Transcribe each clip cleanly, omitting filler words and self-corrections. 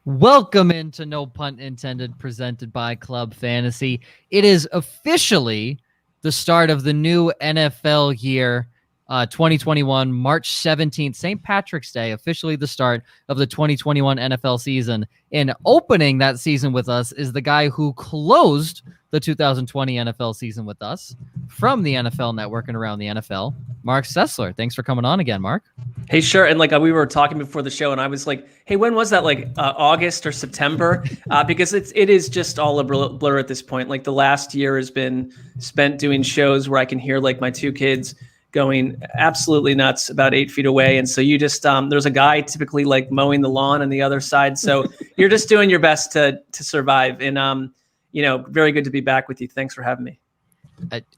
Welcome into No Punt Intended, presented by Club Fantasy. It is officially the start of the new NFL year, 2021, March 17th, St. Patrick's Day, officially the start of the 2021 NFL season. And opening that season with us is the guy who closed the 2020 NFL season with us from the NFL Network and around the NFL, Marc Sessler. Thanks for coming on again, Marc. Hey, sure. And we were talking before the show, and I was like, "Hey, when was that? August or September?" Because it is just all a blur at this point. Like the last year has been spent doing shows where I can hear my two kids going absolutely nuts about 8 feet away, and so you just there's a guy typically mowing the lawn on the other side, so you're just doing your best to survive. And very good to be back with you. Thanks for having me.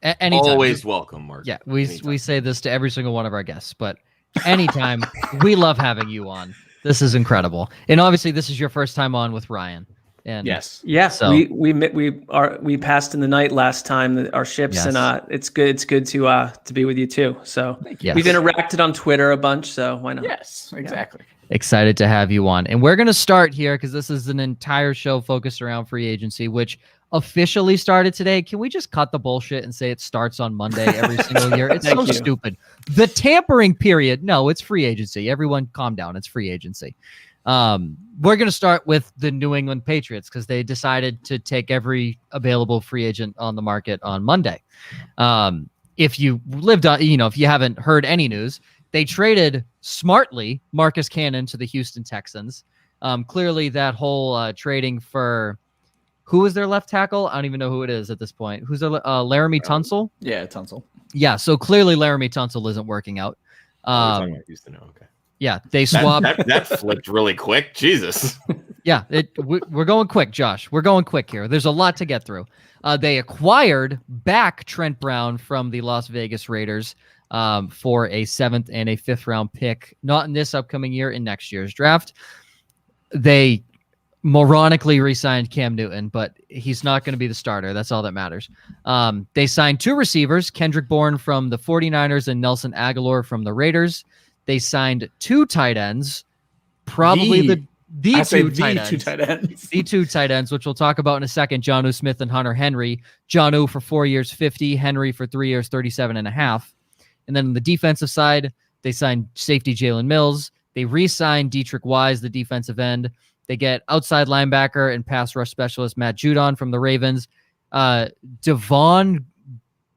Anytime. Always welcome, Marc. Yeah, we say this to every single one of our guests, but anytime. We love having you on. This is incredible, and obviously this is your first time on with Ryan. And yes, so, we passed in the night last time our ships, yes. And it's good to be with you too. So yes. We've interacted on Twitter a bunch, so why not? Yes, exactly. Excited to have you on, and we're gonna start here because this is an entire show focused around free agency, which officially started today. Can we just cut the bullshit and say it starts on Monday every single year? It's so stupid. The tampering period. No, it's free agency. Everyone calm down. It's free agency. We're going to start with the New England Patriots because they decided to take every available free agent on the market on Monday. If you lived on, if you haven't heard any news, they traded smartly Marcus Cannon to the Houston Texans. Clearly that whole trading for who is their left tackle? I don't even know who it is at this point. Who's their Laramie Tunsil? Yeah, Tunsil. Yeah, so clearly Laramie Tunsil isn't working out. We're talking about Houston now. Okay. Yeah, they swapped. That flipped really quick. Jesus. Yeah, we're going quick, Josh. We're going quick here. There's a lot to get through. They acquired back Trent Brown from the Las Vegas Raiders for a 7th and a 5th round pick, not in this upcoming year, in next year's draft. They moronically re-signed Cam Newton, but he's not going to be the starter. That's all that matters. They signed 2 receivers, Kendrick Bourne from the 49ers and Nelson Aguilar from the Raiders. They signed 2 tight ends, probably the two tight ends, which we'll talk about in a second, Jonnu Smith and Hunter Henry. Jonnu for 4 years, 50, Henry for 3 years, 37.5. And then on the defensive side, they signed safety Jalen Mills. They re-signed Dietrich Wise, the defensive end. They get outside linebacker and pass rush specialist Matt Judon from the Ravens. Devon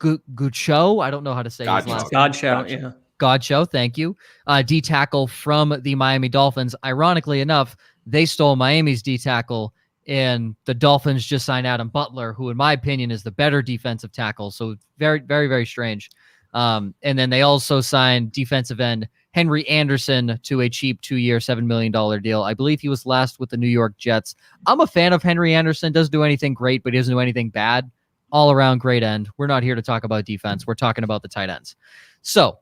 Gucho, I don't know how to say his last name. Godcho, thank you. D tackle from the Miami Dolphins. Ironically enough, they stole Miami's D tackle, and the Dolphins just signed Adam Butler, who in my opinion is the better defensive tackle. So very, very, very strange. And then they also signed defensive end Henry Anderson to a cheap 2-year, $7 million deal. I believe he was last with the New York Jets. I'm a fan of Henry Anderson. Doesn't do anything great, but he doesn't do anything bad. All around great end. We're not here to talk about defense. We're talking about the tight ends. So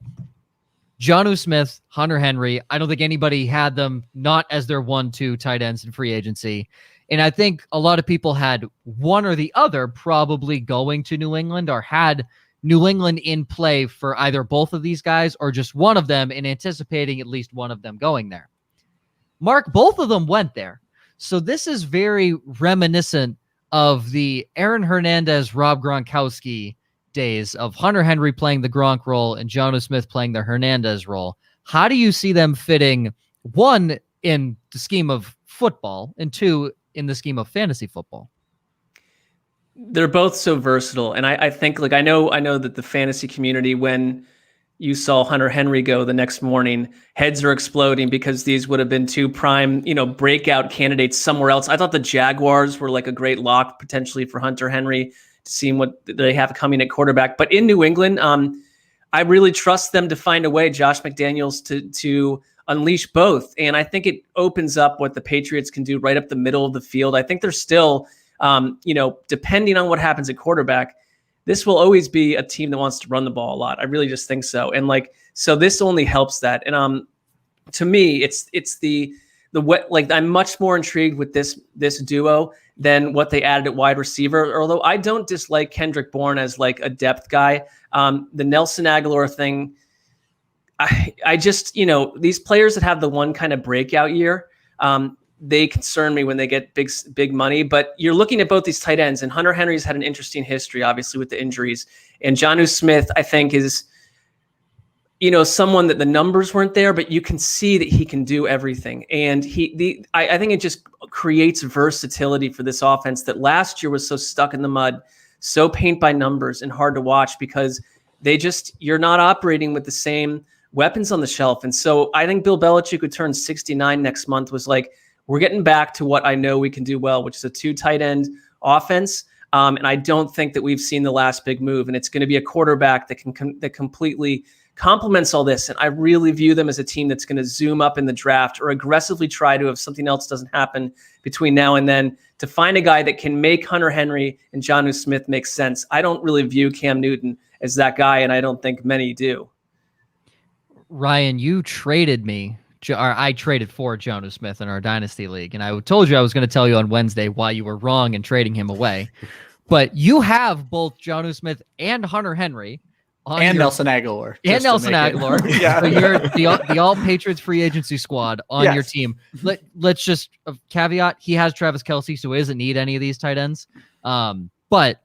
Jonnu Smith, Hunter Henry, I don't think anybody had them not as their 1-2 tight ends in free agency. And I think a lot of people had one or the other probably going to New England, or had New England in play for either both of these guys or just one of them, and anticipating at least one of them going there. Marc, both of them went there. So this is very reminiscent of the Aaron Hernandez, Rob Gronkowski days of Hunter Henry playing the Gronk role and Jonnu Smith playing the Hernandez role. How do you see them fitting, one, in the scheme of football, and 2, in the scheme of fantasy football? They're both so versatile. And I think I know that the fantasy community, when you saw Hunter Henry go the next morning, heads are exploding because these would have been 2 prime, breakout candidates somewhere else. I thought the Jaguars were a great lock potentially for Hunter Henry, to see what they have coming at quarterback. But in New England, I really trust them to find a way, Josh McDaniels, to unleash both. And I think it opens up what the Patriots can do right up the middle of the field. I think they're still, depending on what happens at quarterback, this will always be a team that wants to run the ball a lot. I really just think so. And so this only helps that. And to me, it's the I'm much more intrigued with this duo than what they added at wide receiver. Although I don't dislike Kendrick Bourne as a depth guy. The Nelson Aguilar thing, I just, these players that have the one kind of breakout year, they concern me when they get big money. But you're looking at both these tight ends, and Hunter Henry's had an interesting history, obviously, with the injuries. And Jonnu Smith, I think, is, someone that the numbers weren't there, but you can see that he can do everything. And I think it just creates versatility for this offense that last year was so stuck in the mud, so paint by numbers and hard to watch because you're not operating with the same weapons on the shelf. And so I think Bill Belichick, who turns 69 next month, was like, we're getting back to what I know we can do well, which is a 2 tight end offense. And I don't think that we've seen the last big move. And it's going to be a quarterback that completely complements all this. And I really view them as a team that's going to zoom up in the draft or aggressively try to, if something else doesn't happen between now and then, to find a guy that can make Hunter Henry and Jonnu Smith make sense. I don't really view Cam Newton as that guy, and I don't think many do. Ryan, you traded me. I traded for Jonnu Smith in our Dynasty League, and I told you I was going to tell you on Wednesday why you were wrong in trading him away. But you have both Jonnu Smith and Hunter Henry. And Nelson Aguilar. And Nelson Aguilar. Yeah. So you're the all Patriots free agency squad on your team. Let's just caveat, he has Travis Kelce, so he doesn't need any of these tight ends. But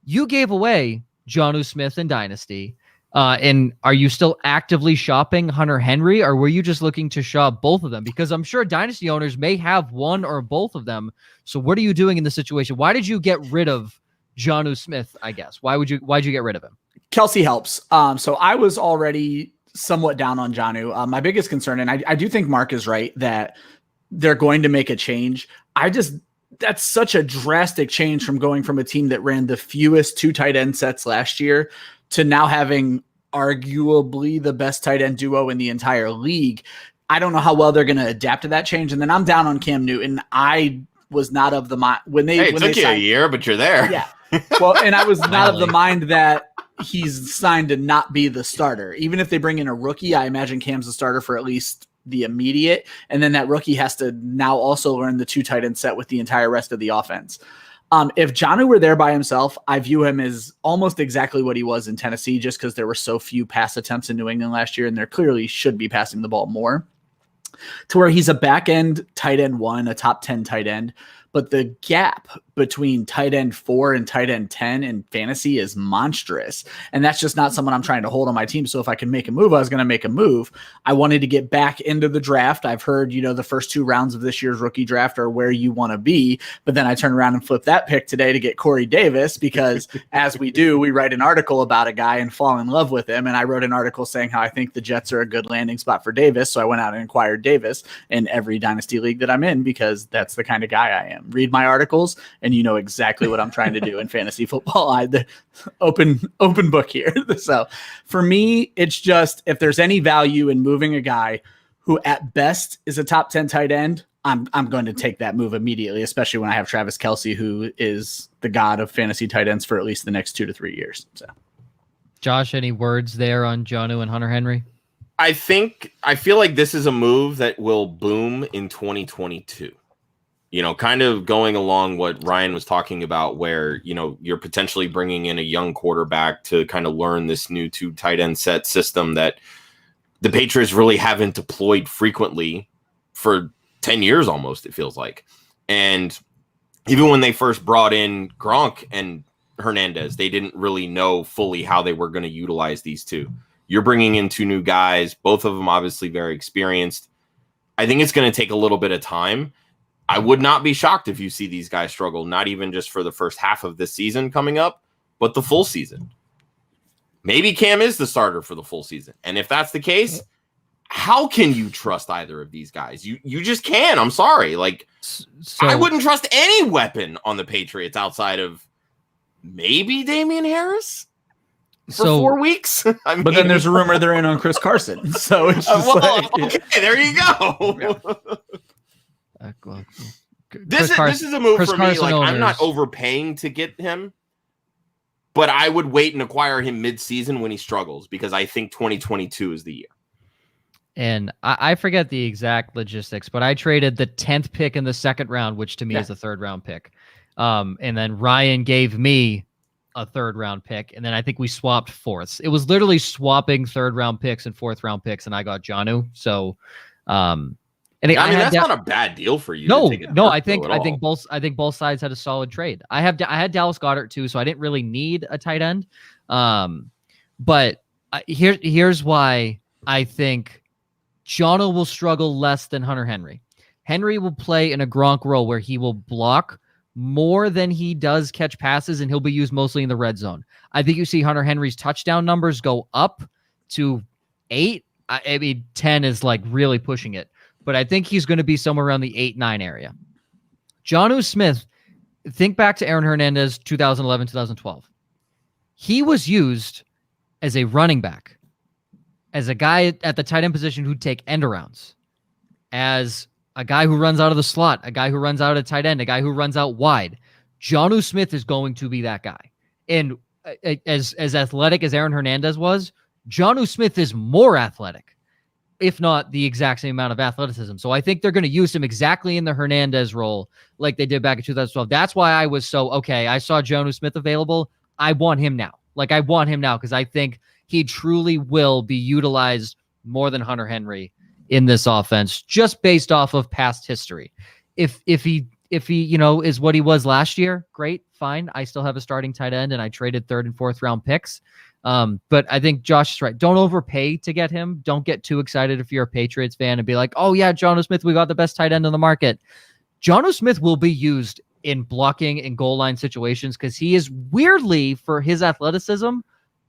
you gave away Jonnu Smith in Dynasty. And are you still actively shopping Hunter Henry, or were you just looking to shop both of them? Because I'm sure Dynasty owners may have one or both of them. So what are you doing in this situation? Why did you get rid of Jonnu Smith, I guess? Why'd you get rid of him? Kelce helps. So I was already somewhat down on Jonnu. My biggest concern, and I do think Mark is right, that they're going to make a change. That's such a drastic change from going from a team that ran the fewest 2 tight end sets last year to now having arguably the best tight end duo in the entire league. I don't know how well they're going to adapt to that change. And then I'm down on Cam Newton. I was not of the mind when they took you a year, but you're there. Yeah. Well, and I was not of the mind that he's signed to not be the starter. Even if they bring in a rookie, I imagine Cam's the starter for at least the immediate. And then that rookie has to now also learn the 2 tight end set with the entire rest of the offense. If Jonnu were there by himself, I view him as almost exactly what he was in Tennessee, just because there were so few pass attempts in New England last year, and there clearly should be passing the ball more, to where he's a back end tight end 1, a top 10 tight end. But the gap between tight end 4 and tight end 10 in fantasy is monstrous. And that's just not someone I'm trying to hold on my team. So if I can make a move, I was going to make a move. I wanted to get back into the draft. I've heard, the first 2 rounds of this year's rookie draft are where you want to be. But then I turn around and flip that pick today to get Corey Davis, because as we do, we write an article about a guy and fall in love with him. And I wrote an article saying how I think the Jets are a good landing spot for Davis. So I went out and acquired Davis in every Dynasty League that I'm in, because that's the kind of guy I am. Read my articles and you know exactly what I'm trying to do in fantasy football. Open book here. So for me, it's just, if there's any value in moving a guy who at best is a top 10 tight end, I'm going to take that move immediately, especially when I have Travis Kelce, who is the god of fantasy tight ends for at least the next 2 to 3 years. So, Josh, any words there on Jonnu and Hunter Henry? I feel like this is a move that will boom in 2022. Kind of going along what Ryan was talking about, where, you're potentially bringing in a young quarterback to kind of learn this new 2 tight end set system that the Patriots really haven't deployed frequently for 10 years almost, it feels like. And even when they first brought in Gronk and Hernandez, they didn't really know fully how they were going to utilize these 2. You're bringing in 2 new guys, both of them obviously very experienced. I think it's going to take a little bit of time. I would not be shocked if you see these guys struggle, not even just for the first half of this season coming up, but the full season. Maybe Cam is the starter for the full season. And if that's the case, how can you trust either of these guys? You just can't. I'm sorry. I wouldn't trust any weapon on the Patriots outside of maybe Damian Harris for 4 weeks. But then there's a rumor they're in on Chris Carson. So it's just okay, there you go. Yeah. This is a move for me. I'm not overpaying to get him, but I would wait and acquire him mid-season when he struggles, because I think 2022 is the year. And I forget the exact logistics, but I traded the 10th pick in the 2nd round, which to me is a 3rd round pick. And then Ryan gave me a 3rd round pick, and then I think we swapped 4ths. It was literally swapping 3rd round picks and 4th round picks, and I got Jonnu. So And I mean, that's not a bad deal for you. No, to take I think both sides had a solid trade. I had Dallas Goedert too, so I didn't really need a tight end. But here's why I think Jono will struggle less than Hunter Henry. Henry will play in a Gronk role where he will block more than he does catch passes, and he'll be used mostly in the red zone. I think you see Hunter Henry's touchdown numbers go up to 8. I mean, 10 is like really pushing it. But I think he's going to be somewhere around the 8-9 area. Jonnu Smith, think back to Aaron Hernandez 2011, 2012. He was used as a running back, as a guy at the tight end position who'd take end arounds, as a guy who runs out of the slot, a guy who runs out of tight end, a guy who runs out wide. Jonnu Smith is going to be that guy. And as athletic as Aaron Hernandez was, Jonnu Smith is more athletic, if not the exact same amount of athleticism. So I think they're going to use him exactly in the Hernandez role like they did back in 2012. That's why I was so, okay, I saw Jonnu Smith available. I want him now. I want him now because I think he truly will be utilized more than Hunter Henry in this offense, just based off of past history. If he is what he was last year, great, fine. I still have a starting tight end, and I traded 3rd and 4th round picks. But I think Josh is right. Don't overpay to get him. Don't get too excited if you're a Patriots fan and be like, oh yeah, Jonnu Smith, we got the best tight end on the market. Jonnu Smith will be used in blocking and goal line situations because he is weirdly, for his athleticism,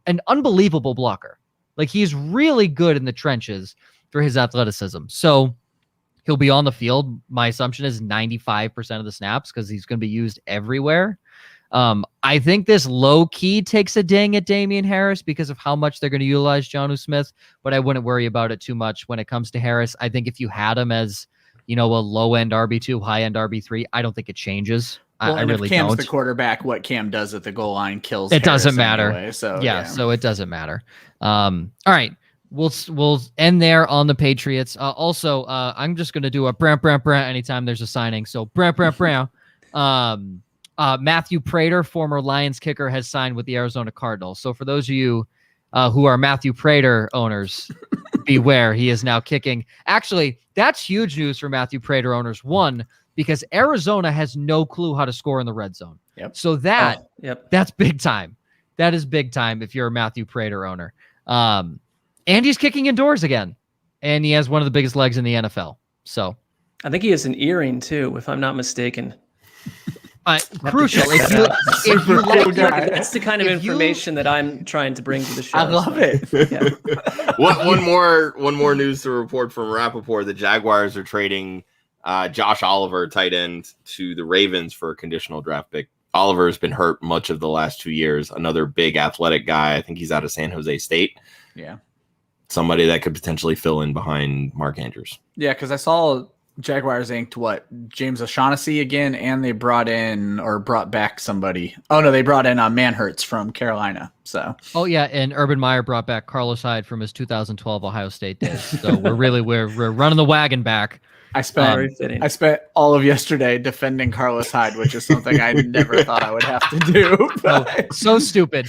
an unbelievable blocker. Like, he's really good in the trenches for his athleticism. So he'll be on the field. My assumption is 95% of the snaps because he's going to be used everywhere. I think this low key takes a ding at Damian Harris because of how much they're going to utilize Jonnu Smith, but I wouldn't worry about it too much when it comes to Harris. I think if you had him as, a low end RB2, high end RB3, I don't think it changes. Well, I really if Cam's don't. the quarterback, what Cam does at the goal line kills. It Harris doesn't matter. Anyway, so so it doesn't matter. All right. We'll end there on the Patriots. Also, I'm just going to do a brant anytime there's a signing. So brant. Matthew Prater, former Lions kicker, has signed with the Arizona Cardinals. So for those of you who are Matthew Prater owners, beware. He is now kicking. Actually, that's huge news for Matthew Prater owners. One, because Arizona has no clue how to score in the red zone. Yep. So that's big time. That is big time if you're a Matthew Prater owner. And he's kicking indoors again. And he has one of the biggest legs in the NFL. So I think he has an earring too, if I'm not mistaken. Crucial. If you like, that's the kind of information that I'm trying to bring to the show. I love it. Yeah. One more news to report from Rappaport. The Jaguars are trading Josh Oliver, tight end, to the Ravens for a conditional draft pick. Oliver has been hurt much of the last 2 years. Another big athletic guy. I think he's out of San Jose State. Yeah. Somebody that could potentially fill in behind Mark Andrews. Yeah, because I saw Jaguars inked James O'Shaughnessy again, and they brought back somebody. Oh no, they brought in Manhurts from Carolina. So and Urban Meyer brought back Carlos Hyde from his 2012 Ohio State days. So we're running the wagon back. I spent all of yesterday defending Carlos Hyde, which is something I never thought I would have to do. So stupid.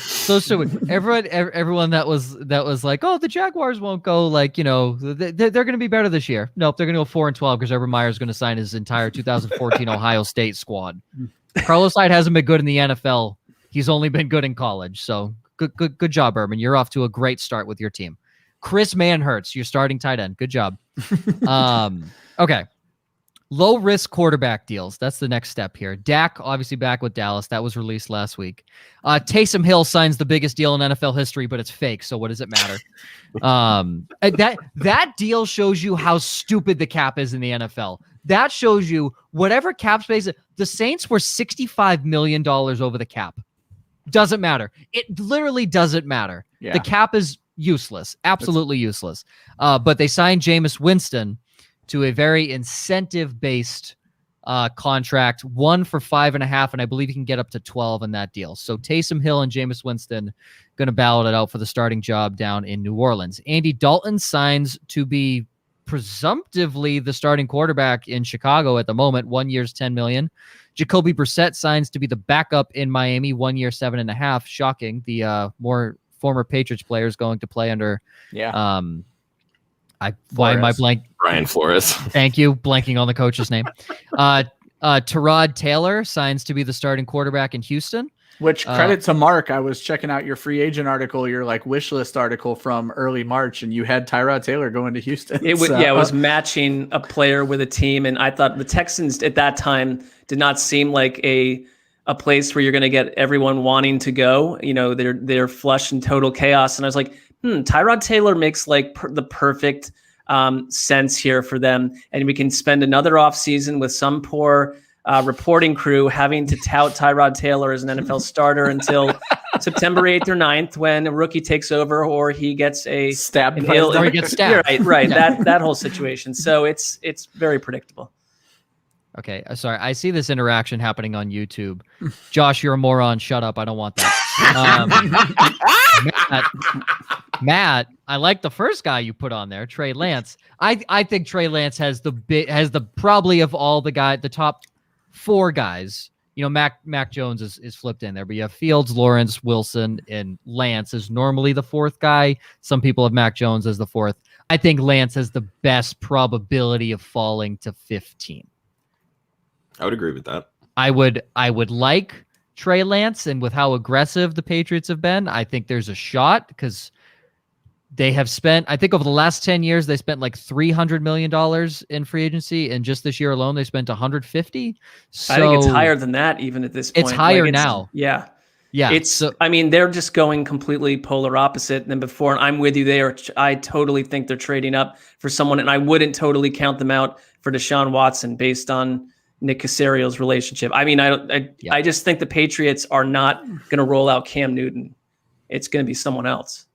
Everyone that was like, oh, the Jaguars won't go they're going to be better this year. Nope, they're going to go 4-12 because Urban Meyer is going to sign his entire 2014 Ohio State squad. Carlos Hyde hasn't been good in the NFL. He's only been good in college. So good job, Urban. You're off to a great start with your team. Chris Manhurts, your starting tight end. Good job. Okay. Low risk quarterback deals. That's the next step here. Dak, obviously back with Dallas. That was released last week. Taysom Hill signs the biggest deal in NFL history, but it's fake. So what does it matter? That deal shows you how stupid the cap is in the NFL. That shows you whatever cap space. The Saints were $65 million over the cap. Doesn't matter. It literally doesn't matter. Yeah. The cap is useless. Absolutely useless. But they signed Jameis Winston to a very incentive-based contract, 1 for 5.5, and I believe you can get up to 12 in that deal. So Taysom Hill and Jameis Winston going to battle it out for the starting job down in New Orleans. Andy Dalton signs to be presumptively the starting quarterback in Chicago at the moment. 1 year's $10 million. Jacoby Brissett signs to be the backup in Miami. 1 year, $7.5. Shocking. The more former Patriots players going to play under Why am I blank? Brian Flores. Thank you. Blanking on the coach's name. Tyrod Taylor signs to be the starting quarterback in Houston. Which credit to Mark. I was checking out your free agent article, your like wish list article from early March, and you had Tyrod Taylor going to Houston. It was matching a player with a team, and I thought the Texans at that time did not seem like a place where you're going to get everyone wanting to go. You know, they're flush in total chaos, and I was like, Tyrod Taylor makes like the perfect sense here for them, and we can spend another offseason with some poor reporting crew having to tout Tyrod Taylor as an NFL starter until September 8th or 9th when a rookie takes over or he gets stabbed. Or he gets stabbed. Right. Yeah. That whole situation. So it's very predictable. Okay. Sorry. I see this interaction happening on YouTube. Josh, you're a moron. Shut up. I don't want that. Matt, I like the first guy you put on there, Trey Lance. I think Trey Lance has the probably of all the top 4 guys. You know, Mac Jones is flipped in there, but you have Fields, Lawrence, Wilson, and Lance is normally the 4th guy. Some people have Mac Jones as the 4th. I think Lance has the best probability of falling to 15. I would agree with that. I would like Trey Lance, and with how aggressive the Patriots have been, I think there's a shot because they have spent, I think over the last 10 years, they spent like $300 million in free agency. And just this year alone, they spent 150. So I think it's higher than that, even at this point. It's higher now. Yeah. Yeah. I mean, they're just going completely polar opposite than before. And I'm with you there. I totally think they're trading up for someone, and I wouldn't totally count them out for Deshaun Watson based on Nick Casario's relationship. I mean, I just think the Patriots are not going to roll out Cam Newton. It's going to be someone else.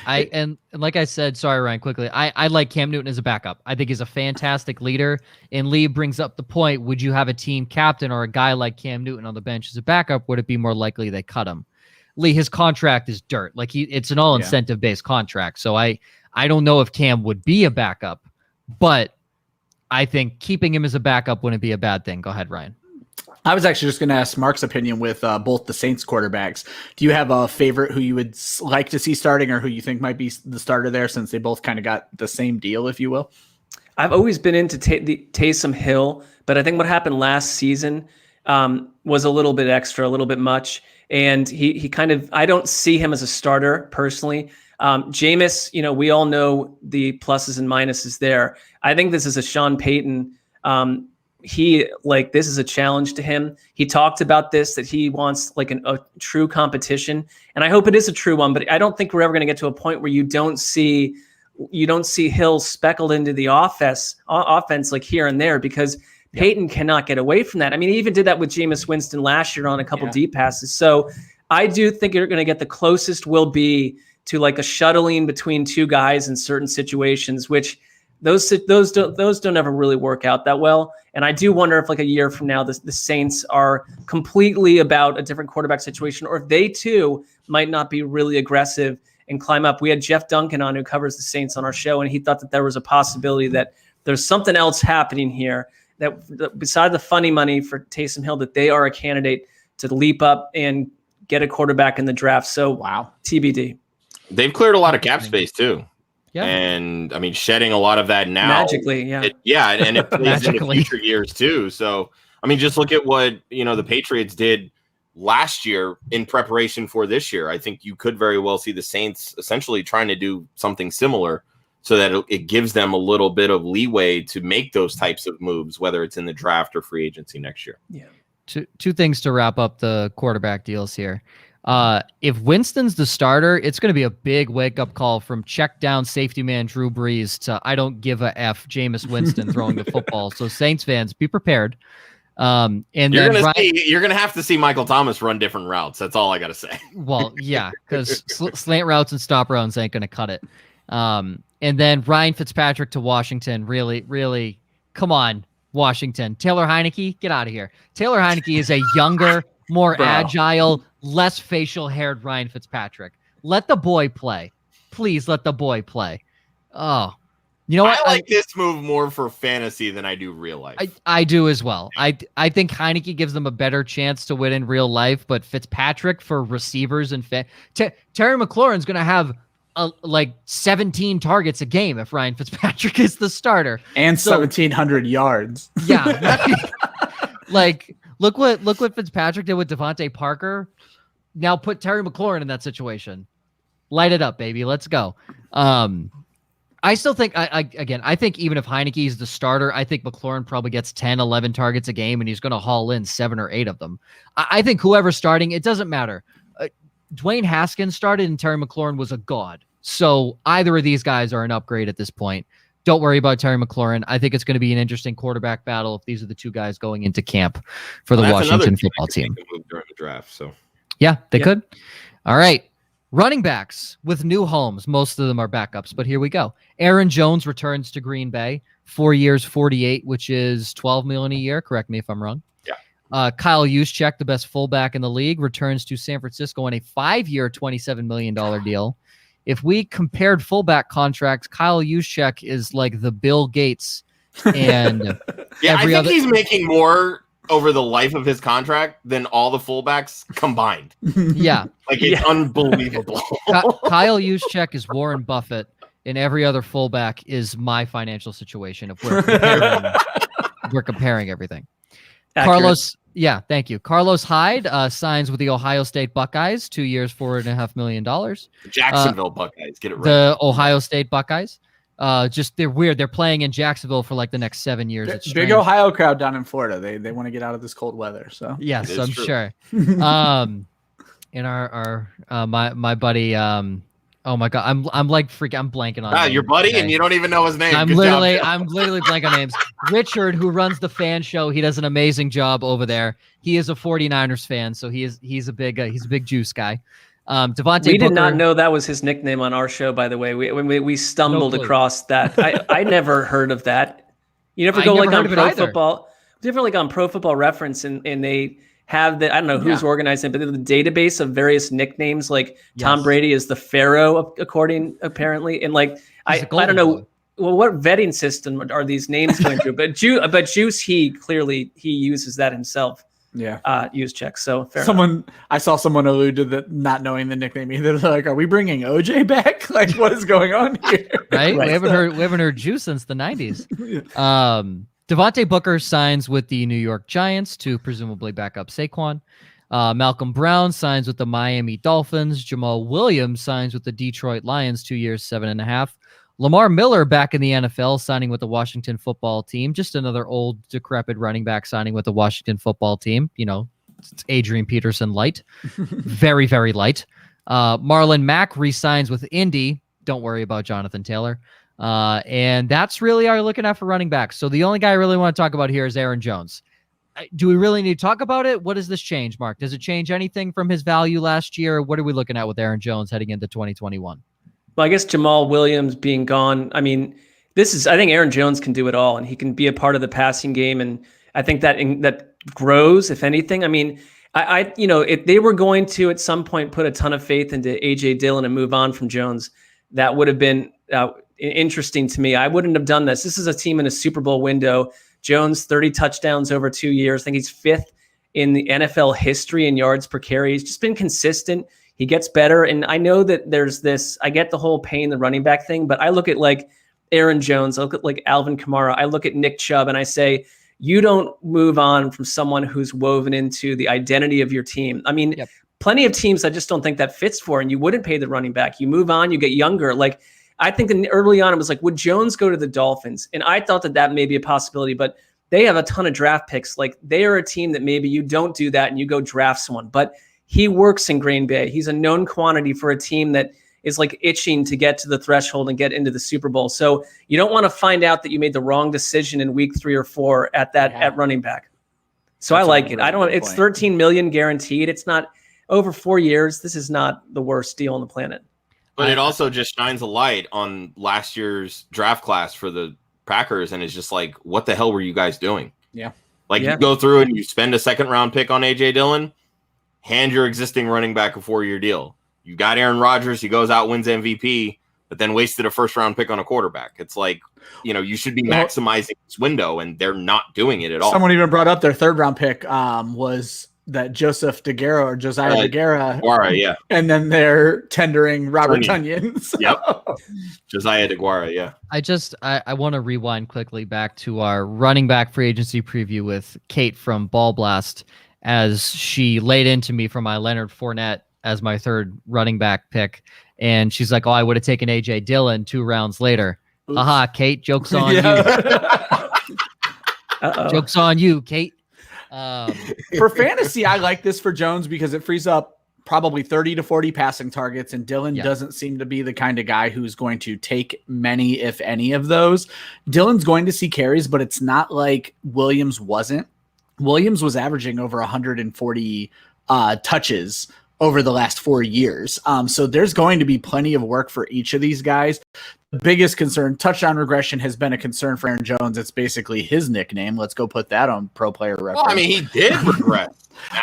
And like I said, sorry, Ryan, quickly, I like Cam Newton as a backup. I think he's a fantastic leader. And Lee brings up the point, would you have a team captain or a guy like Cam Newton on the bench as a backup? Would it be more likely they cut him? Lee, his contract is dirt. Like it's an all incentive based contract. So I don't know if Cam would be a backup, but I think keeping him as a backup wouldn't be a bad thing. Go ahead, Ryan. I was actually just going to ask Mark's opinion with both the Saints quarterbacks. Do you have a favorite who you would like to see starting or who you think might be the starter there, since they both kind of got the same deal, if you will? I've always been into Taysom Hill, but I think what happened last season was a little bit extra, a little bit much. And he kind of, I don't see him as a starter personally. Jameis, you know, we all know the pluses and minuses there. I think this is a Sean Payton. This is a challenge to him. He talked about this, that he wants like a true competition. And I hope it is a true one, but I don't think we're ever going to get to a point where you don't see Hill speckled into the offense like here and there, because Peyton cannot get away from that. I mean, he even did that with Jameis Winston last year on a couple deep passes. So I do think you're going to get the closest will be to like a shuttling between two guys in certain situations, which those don't ever really work out that well. And I do wonder if like a year from now, the Saints are completely about a different quarterback situation, or if they too might not be really aggressive and climb up. We had Jeff Duncan on, who covers the Saints, on our show, and he thought that there was a possibility that there's something else happening here, that beside the funny money for Taysom Hill, that they are a candidate to leap up and get a quarterback in the draft. So TBD. They've cleared a lot of cap space too. Yeah. And I mean, shedding a lot of that now magically, and it plays into future years too. So I mean, just look at what the Patriots did last year in preparation for this year. I think you could very well see the Saints essentially trying to do something similar, so that it gives them a little bit of leeway to make those types of moves, whether it's in the draft or free agency next year. Yeah. Two things to wrap up the quarterback deals here. If Winston's the starter, it's going to be a big wake-up call from check-down safety man Drew Brees to I don't give a F Jameis Winston throwing the football. So Saints fans, be prepared. And you're going to have to see Michael Thomas run different routes. That's all I got to say. Well, yeah, because slant routes and stop routes ain't going to cut it. And then Ryan Fitzpatrick to Washington. Really, really, come on, Washington. Taylor Heineke, get out of here. Taylor Heineke is a younger, more agile, less facial haired Ryan Fitzpatrick. Let the boy play. Please let the boy play. Oh, you know what? I like this move more for fantasy than I do real life. I do as well. I think Heineke gives them a better chance to win in real life, but Fitzpatrick for receivers and Terry McLaurin's going to have like 17 targets a game if Ryan Fitzpatrick is the starter and 1,700 yards. Yeah. Like look what Fitzpatrick did with Devontae Parker. Now put Terry McLaurin in that situation. Light it up, baby. Let's go. I still think, I think even if Heineke is the starter, I think McLaurin probably gets 10, 11 targets a game, and he's going to haul in 7 or 8 of them. I think whoever's starting, it doesn't matter. Dwayne Haskins started, and Terry McLaurin was a god. So either of these guys are an upgrade at this point. Don't worry about Terry McLaurin. I think it's going to be an interesting quarterback battle if these are the two guys going into camp for the Washington football team. Move during the draft, so yeah, they could. All right. Running backs with new homes. Most of them are backups, but here we go. Aaron Jones returns to Green Bay. 4 years, 48, which is $12 million a year. Correct me if I'm wrong. Yeah. Kyle Juszczyk, the best fullback in the league, returns to San Francisco on a 5-year, $27 million deal. If we compared fullback contracts, Kyle Juszczyk is like the Bill Gates and yeah, I think he's making more over the life of his contract than all the fullbacks combined. Yeah. Like, it's unbelievable. Kyle Juszczyk is Warren Buffett, and every other fullback is my financial situation if we're comparing everything. Accurate. Thank you. Carlos Hyde signs with the Ohio State Buckeyes, 2 years, $4.5 million. Jacksonville Buckeyes, get it right. The Ohio State Buckeyes. They're weird. They're playing in Jacksonville for like the next 7 years. It's big strange. Ohio crowd down in Florida. They want to get out of this cold weather. So yes, I'm true. sure. In our my buddy. Oh my God, I'm like freaking. I'm blanking on. Your buddy, and you don't even know his name. I'm literally blanking on names. Richard, who runs the fan show, he does an amazing job over there. He is a 49ers fan, so he's a big juice guy. Devontae we did Booker, not know that was his nickname on our show, by the way. We stumbled across that. I never heard of that. You never go like on Pro Football. You ever like on Pro Football Reference and they have the, I don't know who's organizing it, but the database of various nicknames, like Tom Brady is the Pharaoh, apparently. And like, I don't know, well, what vetting system are these names going through? But Juice, he uses that himself. Yeah. Juszczyk. So fair I saw someone allude to that not knowing the nickname either. They're like, are we bringing OJ back? Like, what is going on here? Right? We haven't heard Juice since the 90s. Devontae Booker signs with the New York Giants to presumably back up Saquon. Malcolm Brown signs with the Miami Dolphins. Jamal Williams signs with the Detroit Lions, 2 years, $7.5. Lamar Miller back in the NFL, signing with the Washington football team. Just another old, decrepit running back signing with the Washington football team. You know, it's Adrian Peterson light. Very, very light. Marlon Mack re-signs with Indy. Don't worry about Jonathan Taylor. And that's really our looking at for running backs. So the only guy I really want to talk about here is Aaron Jones. Do we really need to talk about it? What does this change, Mark? Does it change anything from his value last year? What are we looking at with Aaron Jones heading into 2021? Well, I guess Jamal Williams being gone. I mean, I think Aaron Jones can do it all, and he can be a part of the passing game. And I think that grows, if anything. I mean, if they were going to at some point put a ton of faith into AJ Dillon and move on from Jones, that would have been interesting to me. I wouldn't have done this. This is a team in a Super Bowl window. Jones, 30 touchdowns over 2 years. I think he's 5th in the NFL history in yards per carry. He's just been consistent. He gets better. And I know that there's this, I get the whole pain, the running back thing, but I look at like Aaron Jones, I look at like Alvin Kamara, I look at Nick Chubb, and I say, you don't move on from someone who's woven into the identity of your team. I mean, plenty of teams I just don't think that fits for, and you wouldn't pay the running back. You move on, you get younger. Like, I think early on it was like, would Jones go to the Dolphins? And I thought that may be a possibility, but they have a ton of draft picks. Like, they are a team that maybe you don't do that and you go draft someone. But he works in Green Bay. He's a known quantity for a team that is like itching to get to the threshold and get into the Super Bowl. So you don't want to find out that you made the wrong decision in week 3 or 4 at running back. So that's I like it. It's $13 million guaranteed. It's not over 4 years. This is not the worst deal on the planet. But it also just shines a light on last year's draft class for the Packers, and it's just like, what the hell were you guys doing? Yeah. You go through and you spend a 2nd-round pick on AJ Dillon, hand your existing running back a 4-year deal. You got Aaron Rodgers, he goes out, wins MVP, but then wasted a 1st-round pick on a quarterback. It's like, you should be maximizing this window, and they're not doing it at all. Someone even brought up their 3rd-round pick was that Joseph DeGuara or Josiah DeGuara. DeGuara, yeah. And then they're tendering Robert Tonyan. So. Yep. Josiah DeGuara, yeah. I want to rewind quickly back to our running back free agency preview with Kate from Ball Blast as she laid into me for my Leonard Fournette as my third running back pick. And she's like, oh, I would have taken A.J. Dillon 2 rounds later. Oops. Haha, Kate, joke's on you. Joke's on you, Kate. For fantasy, I like this for Jones because it frees up probably 30 to 40 passing targets, and Dillon doesn't seem to be the kind of guy who's going to take many, if any, of those. Dillon's going to see carries, but it's not like Williams wasn't. Williams was averaging over 140 touches over the last 4 years. So there's going to be plenty of work for each of these guys. The biggest concern, touchdown regression, has been a concern for Aaron Jones. It's basically his nickname. Let's go put that on Pro Player Reference. Well, I mean, he did regress.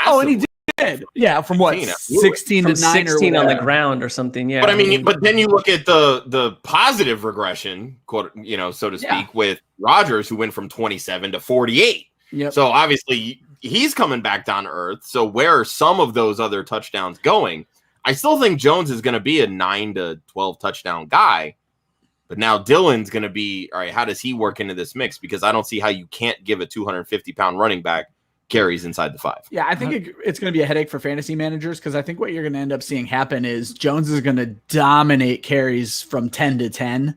Oh, and he did. Yeah, from what, 16 to 9 16 or on the ground or something. Yeah, but I mean, but then you look at the positive regression, quote, so to speak, with Rodgers, who went from 27 to 48. Yep. So obviously he's coming back down to earth. So where are some of those other touchdowns going? I still think Jones is going to be a 9 to 12 touchdown guy. But now Dillon's going to be, all right, how does he work into this mix? Because I don't see how you can't give a 250-pound running back carries inside the 5. Yeah, I think it's going to be a headache for fantasy managers because I think what you're going to end up seeing happen is Jones is going to dominate carries from 10 to 10,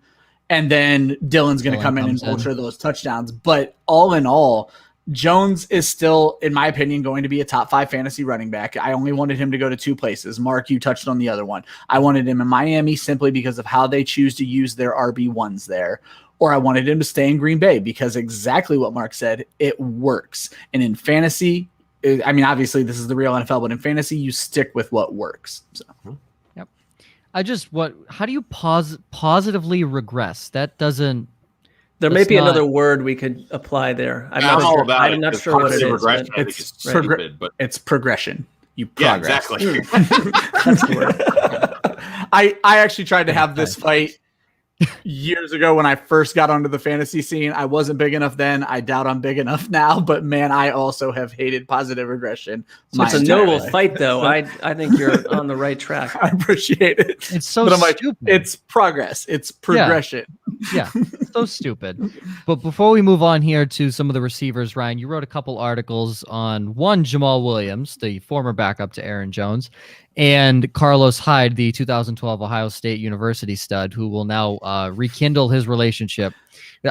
and then Dillon's going to come in and vulture those touchdowns. But all in all, Jones is still, in my opinion, going to be a top 5 fantasy running back. I only wanted him to go to 2 places. Mark, you touched on the other one. I wanted him in Miami simply because of how they choose to use their RB1s there. Or I wanted him to stay in Green Bay because exactly what Mark said, it works. And in fantasy, I mean, obviously this is the real NFL, but in fantasy, you stick with what works. So. Yep. How do you positively regress? That doesn't. There may be another word we could apply there. I'm not sure what it is. It's progression. You progress. Yeah, exactly. That's the word. I actually tried to have this fight years ago when I first got onto the fantasy scene. I wasn't big enough then. I doubt I'm big enough now. But man, I also have hated positive regression. So it's a noble fight, though. I think you're on the right track. I appreciate it. It's so stupid. It's progress. It's progression. Yeah, so stupid. But before we move on here to some of the receivers, Ryan, you wrote a couple articles on one, Jamal Williams, the former backup to Aaron Jones, and Carlos Hyde, the 2012 Ohio State University stud, who will now rekindle his relationship.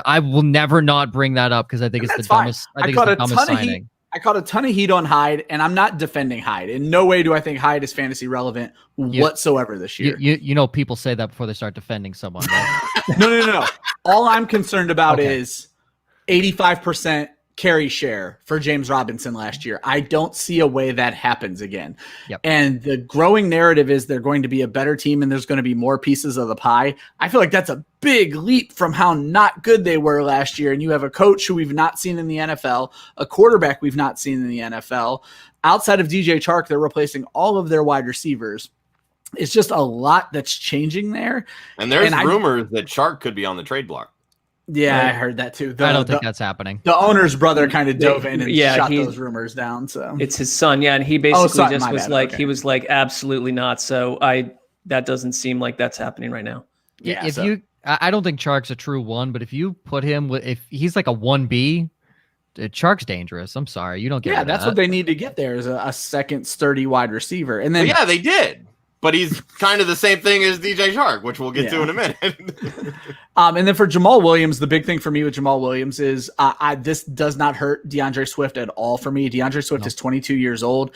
I will never not bring that up because I think it's the dumbest. I think it's the dumbest signing. I caught a ton of heat on Hyde, and I'm not defending Hyde. In no way do I think Hyde is fantasy relevant whatsoever this year. You know, people say that before they start defending someone, right? No. All I'm concerned about is 85% carry share for James Robinson last year. I don't see a way that happens again. Yep. And the growing narrative is they're going to be a better team and there's going to be more pieces of the pie. I feel like that's a big leap from how not good they were last year. And you have a coach who we've not seen in the NFL, a quarterback we've not seen in the NFL. Outside of DJ Chark, they're replacing all of their wide receivers. It's just a lot that's changing there. And there's rumors that Chark could be on the trade block. Yeah, I heard that too. I don't think that's happening. The owner's brother kind of dove in and shot those rumors down. So it's his son, and he basically he was like, absolutely not. So that doesn't seem like that's happening right now. Yeah, I don't think Chark's a true 1, but if you put him if he's like a 1B, Chark's dangerous. I'm sorry, you don't get. Yeah, that's what they need to get there is a second sturdy wide receiver, and then they did. But he's kind of the same thing as DJ Chark, which we'll get to in a minute. And then for Jamal Williams, the big thing for me with Jamal Williams is this does not hurt DeAndre Swift at all for me. DeAndre Swift is 22 years old.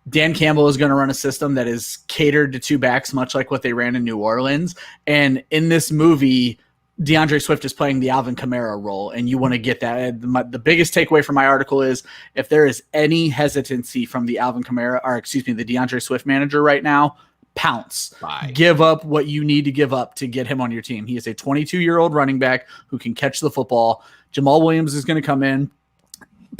Dan Campbell is going to run a system that is catered to 2 backs, much like what they ran in New Orleans. And in this movie, DeAndre Swift is playing the Alvin Kamara role, and you want to get that. The biggest takeaway from my article is if there is any hesitancy from the the DeAndre Swift manager right now, pounce. Give up what you need to give up to get him on your team. He is a 22-year-old running back who can catch the football. Jamal Williams is going to come in,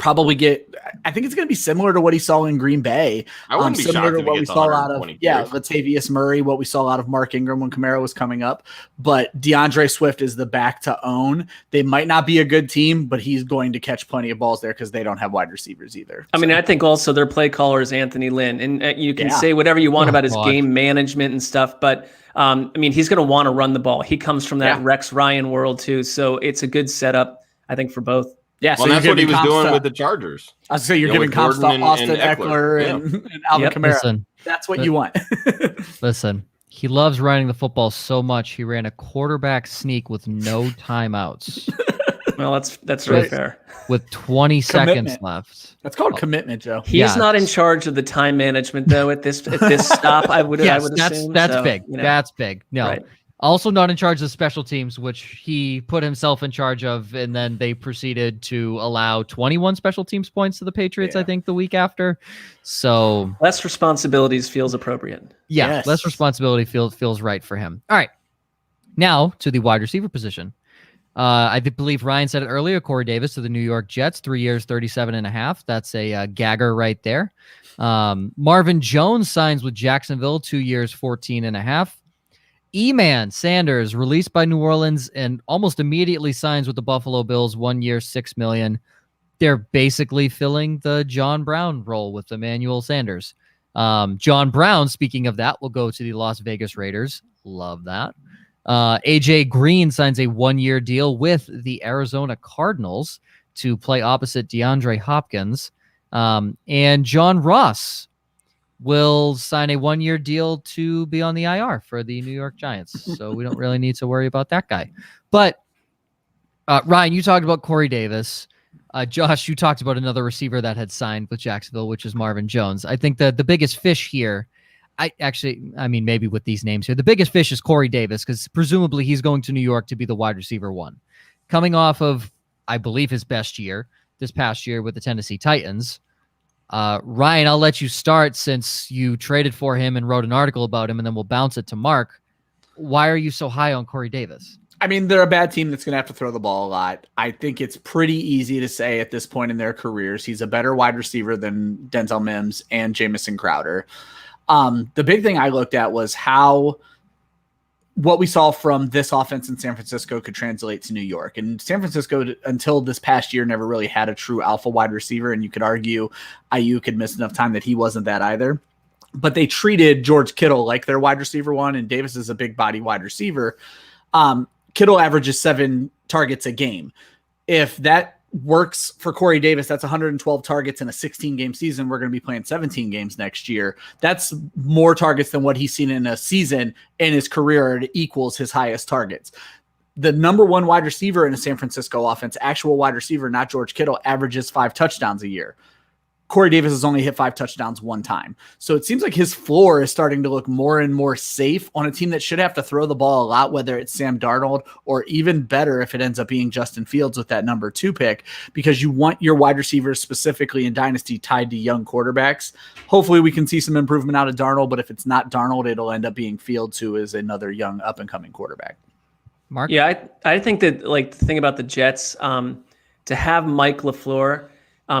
probably get. I think it's going to be similar to what he saw in Green Bay. I wouldn't be similar shocked to if what he we gets saw out of 120 Latavius Murray, what we saw out of Mark Ingram when Kamara was coming up. But DeAndre Swift is the back to own. They might not be a good team, but he's going to catch plenty of balls there because they don't have wide receivers either. I mean, I think also their play caller is Anthony Lynn, and you can say whatever you want about his game management and stuff, but I mean, he's going to want to run the ball. He comes from that Rex Ryan world too, so it's a good setup, I think, for both. Yeah, well, so that's what he was doing with the Chargers. I was going to say you're giving comps to Austin Eckler and Alvin Kamara. Listen, that's what you want. Listen, he loves running the football so much he ran a quarterback sneak with no timeouts. Well, that's very fair. With 20 seconds left. That's called commitment, Joe. He's not in charge of the time management though at this stop. I would assume. That's big. You know. That's big. No. Right. Also not in charge of special teams, which he put himself in charge of, and then they proceeded to allow 21 special teams points to the Patriots, I think, the week after. So less responsibilities feels appropriate. Yeah, less responsibility feels right for him. All right. Now to the wide receiver position. I believe Ryan said it earlier, Corey Davis to the New York Jets, 3 years, 37.5. That's a gagger right there. Marvin Jones signs with Jacksonville, 2 years, 14.5. E-Man Sanders released by New Orleans and almost immediately signs with the Buffalo Bills, 1 year, $6 million. They're basically filling the John Brown role with Emmanuel Sanders. John Brown, speaking of that, will go to the Las Vegas Raiders. Love that. AJ Green signs a 1 year deal with the Arizona Cardinals to play opposite DeAndre Hopkins. And John Ross will sign a 1 year deal to be on the IR for the New York Giants. So we don't really need to worry about that guy. But Ryan, you talked about Corey Davis. Josh, you talked about another receiver that had signed with Jacksonville, which is Marvin Jones. I think that the biggest fish here, I mean, maybe with these names here, the biggest fish is Corey Davis, because presumably he's going to New York to be the wide receiver one. Coming off of, I believe, his best year this past year with the Tennessee Titans. Ryan, I'll let you start since you traded for him and wrote an article about him, and then we'll bounce it to Mark. Why are you so high on Corey Davis? I mean, they're a bad team that's going to have to throw the ball a lot. I think it's pretty easy to say at this point in their careers, he's a better wide receiver than Denzel Mims and Jamison Crowder. The big thing I looked at was what we saw from this offense in San Francisco could translate to New York. And San Francisco, until this past year, never really had a true alpha wide receiver. And you could argue Ayuk had missed enough time that he wasn't that either. But they treated George Kittle like their wide receiver one, and Davis is a big body wide receiver. Kittle averages 7 targets a game. If that works for Corey Davis, that's 112 targets in a 16-game season. We're going to be playing 17 games next year. That's more targets than what he's seen in a season in his career. It equals his highest targets. The number one wide receiver in a San Francisco offense, actual wide receiver, not George Kittle, averages 5 touchdowns a year. Corey Davis has only hit 5 touchdowns one time. So it seems like his floor is starting to look more and more safe on a team that should have to throw the ball a lot, whether it's Sam Darnold or even better if it ends up being Justin Fields with that number 2 pick, because you want your wide receivers specifically in Dynasty tied to young quarterbacks. Hopefully we can see some improvement out of Darnold, but if it's not Darnold, it'll end up being Fields, who is another young up-and-coming quarterback. Mark? Yeah, I think that, like, the thing about the Jets, to have Mike LaFleur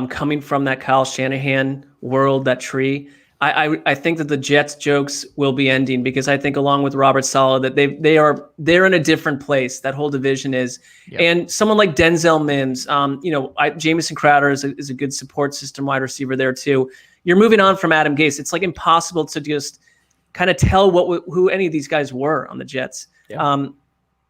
coming from that Kyle Shanahan world, that tree, I think that the Jets jokes will be ending, because I think, along with Robert Saleh, that they're in a different place. That whole division is, and someone like Denzel Mims, Jamison Crowder is a good support system wide receiver there too. You're moving on from Adam Gase. It's like impossible to just kind of tell who any of these guys were on the Jets. Yeah.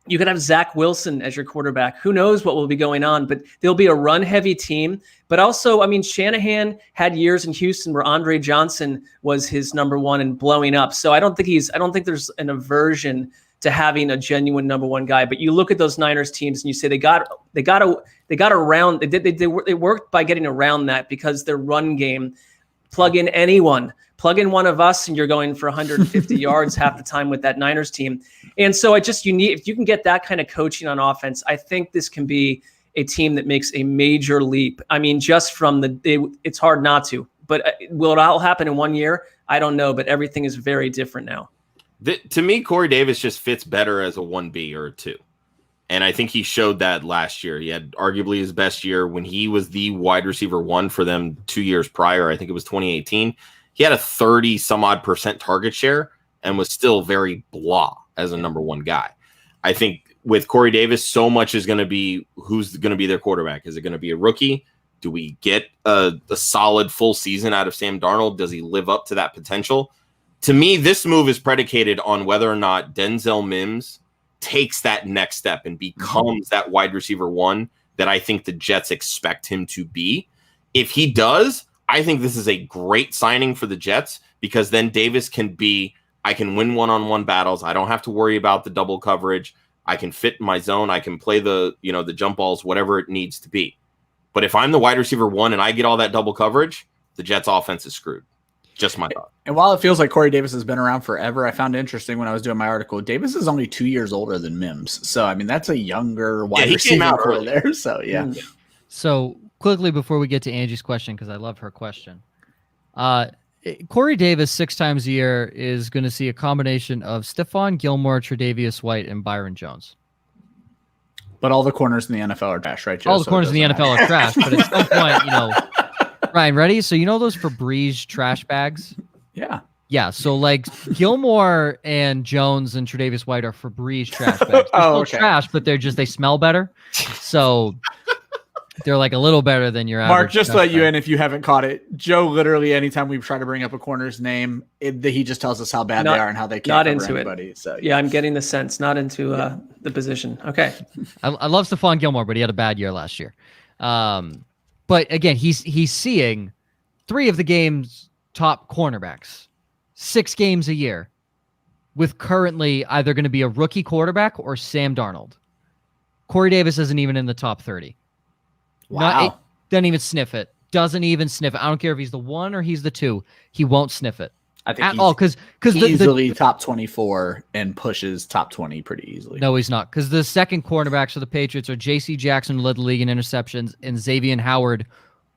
You could have Zach Wilson as your quarterback. Who knows what will be going on, but there'll be a run-heavy team. But also, I mean, Shanahan had years in Houston where Andre Johnson was his number one and blowing up. So I don't think there's an aversion to having a genuine number one guy. But you look at those Niners teams and you say they got around. They worked by getting around that, because their run game, plug in one of us and you're going for 150 yards half the time with that Niners team. And so if you can get that kind of coaching on offense, I think this can be a team that makes a major leap. I mean, just from it's hard not to, but will it all happen in 1 year? I don't know, but everything is very different now. To me, Corey Davis just fits better as a 1B or a 2. And I think he showed that last year. He had arguably his best year when he was the wide receiver 1 for them 2 years prior. I think it was 2018. He had a 30-some-odd% target share and was still very blah as a number 1 guy. I think with Corey Davis, so much is going to be who's going to be their quarterback. Is it going to be a rookie? Do we get a solid full season out of Sam Darnold? Does he live up to that potential? To me, this move is predicated on whether or not Denzel Mims takes that next step and becomes that wide receiver 1 that I think the Jets expect him to be. If he does, I think this is a great signing for the Jets, because then Davis can be, I can win one-on-one battles. I don't have to worry about the double coverage. I can fit my zone. I can play the jump balls, whatever it needs to be. But if I'm the wide receiver 1 and I get all that double coverage, the Jets offense is screwed. Just my thought. And while it feels like Corey Davis has been around forever, I found it interesting when I was doing my article. Davis is only 2 years older than Mims. So, I mean, that's a younger wide receiver out early there. So, yeah. So, quickly before we get to Angie's question, because I love her question. Corey Davis 6 times a year is going to see a combination of Stephon Gilmore, Tre'Davious White, and Byron Jones. But all the corners in the NFL are trash, right, Joe? All the corners in the NFL are trash, but at some point, Ryan, ready? So you know those Febreze trash bags? Yeah. Yeah, so like Gilmore and Jones and Tre'Davious White are Febreze trash bags. They're still trash, but they smell better. So they're like a little better than your average. Mark, just to let you in if you haven't caught it, Joe literally anytime we try to bring up a corner's name, he just tells us how bad they are and how they can't cover anybody. It. So yeah, I'm getting the sense, not into the position. Okay. I love Stephon Gilmore, but he had a bad year last year. But again, he's seeing 3 of the game's top cornerbacks, 6 games a year, with currently either going to be a rookie quarterback or Sam Darnold. Corey Davis isn't even in the top 30. Wow. Doesn't even sniff it. Doesn't even sniff it. I don't care if he's the 1 or he's the 2. He won't sniff it. I think at all, because easily top 24 and pushes top 20 pretty easily. No, he's not, because the second cornerbacks for the Patriots are J.C. Jackson, who led the league in interceptions, and Xavier Howard,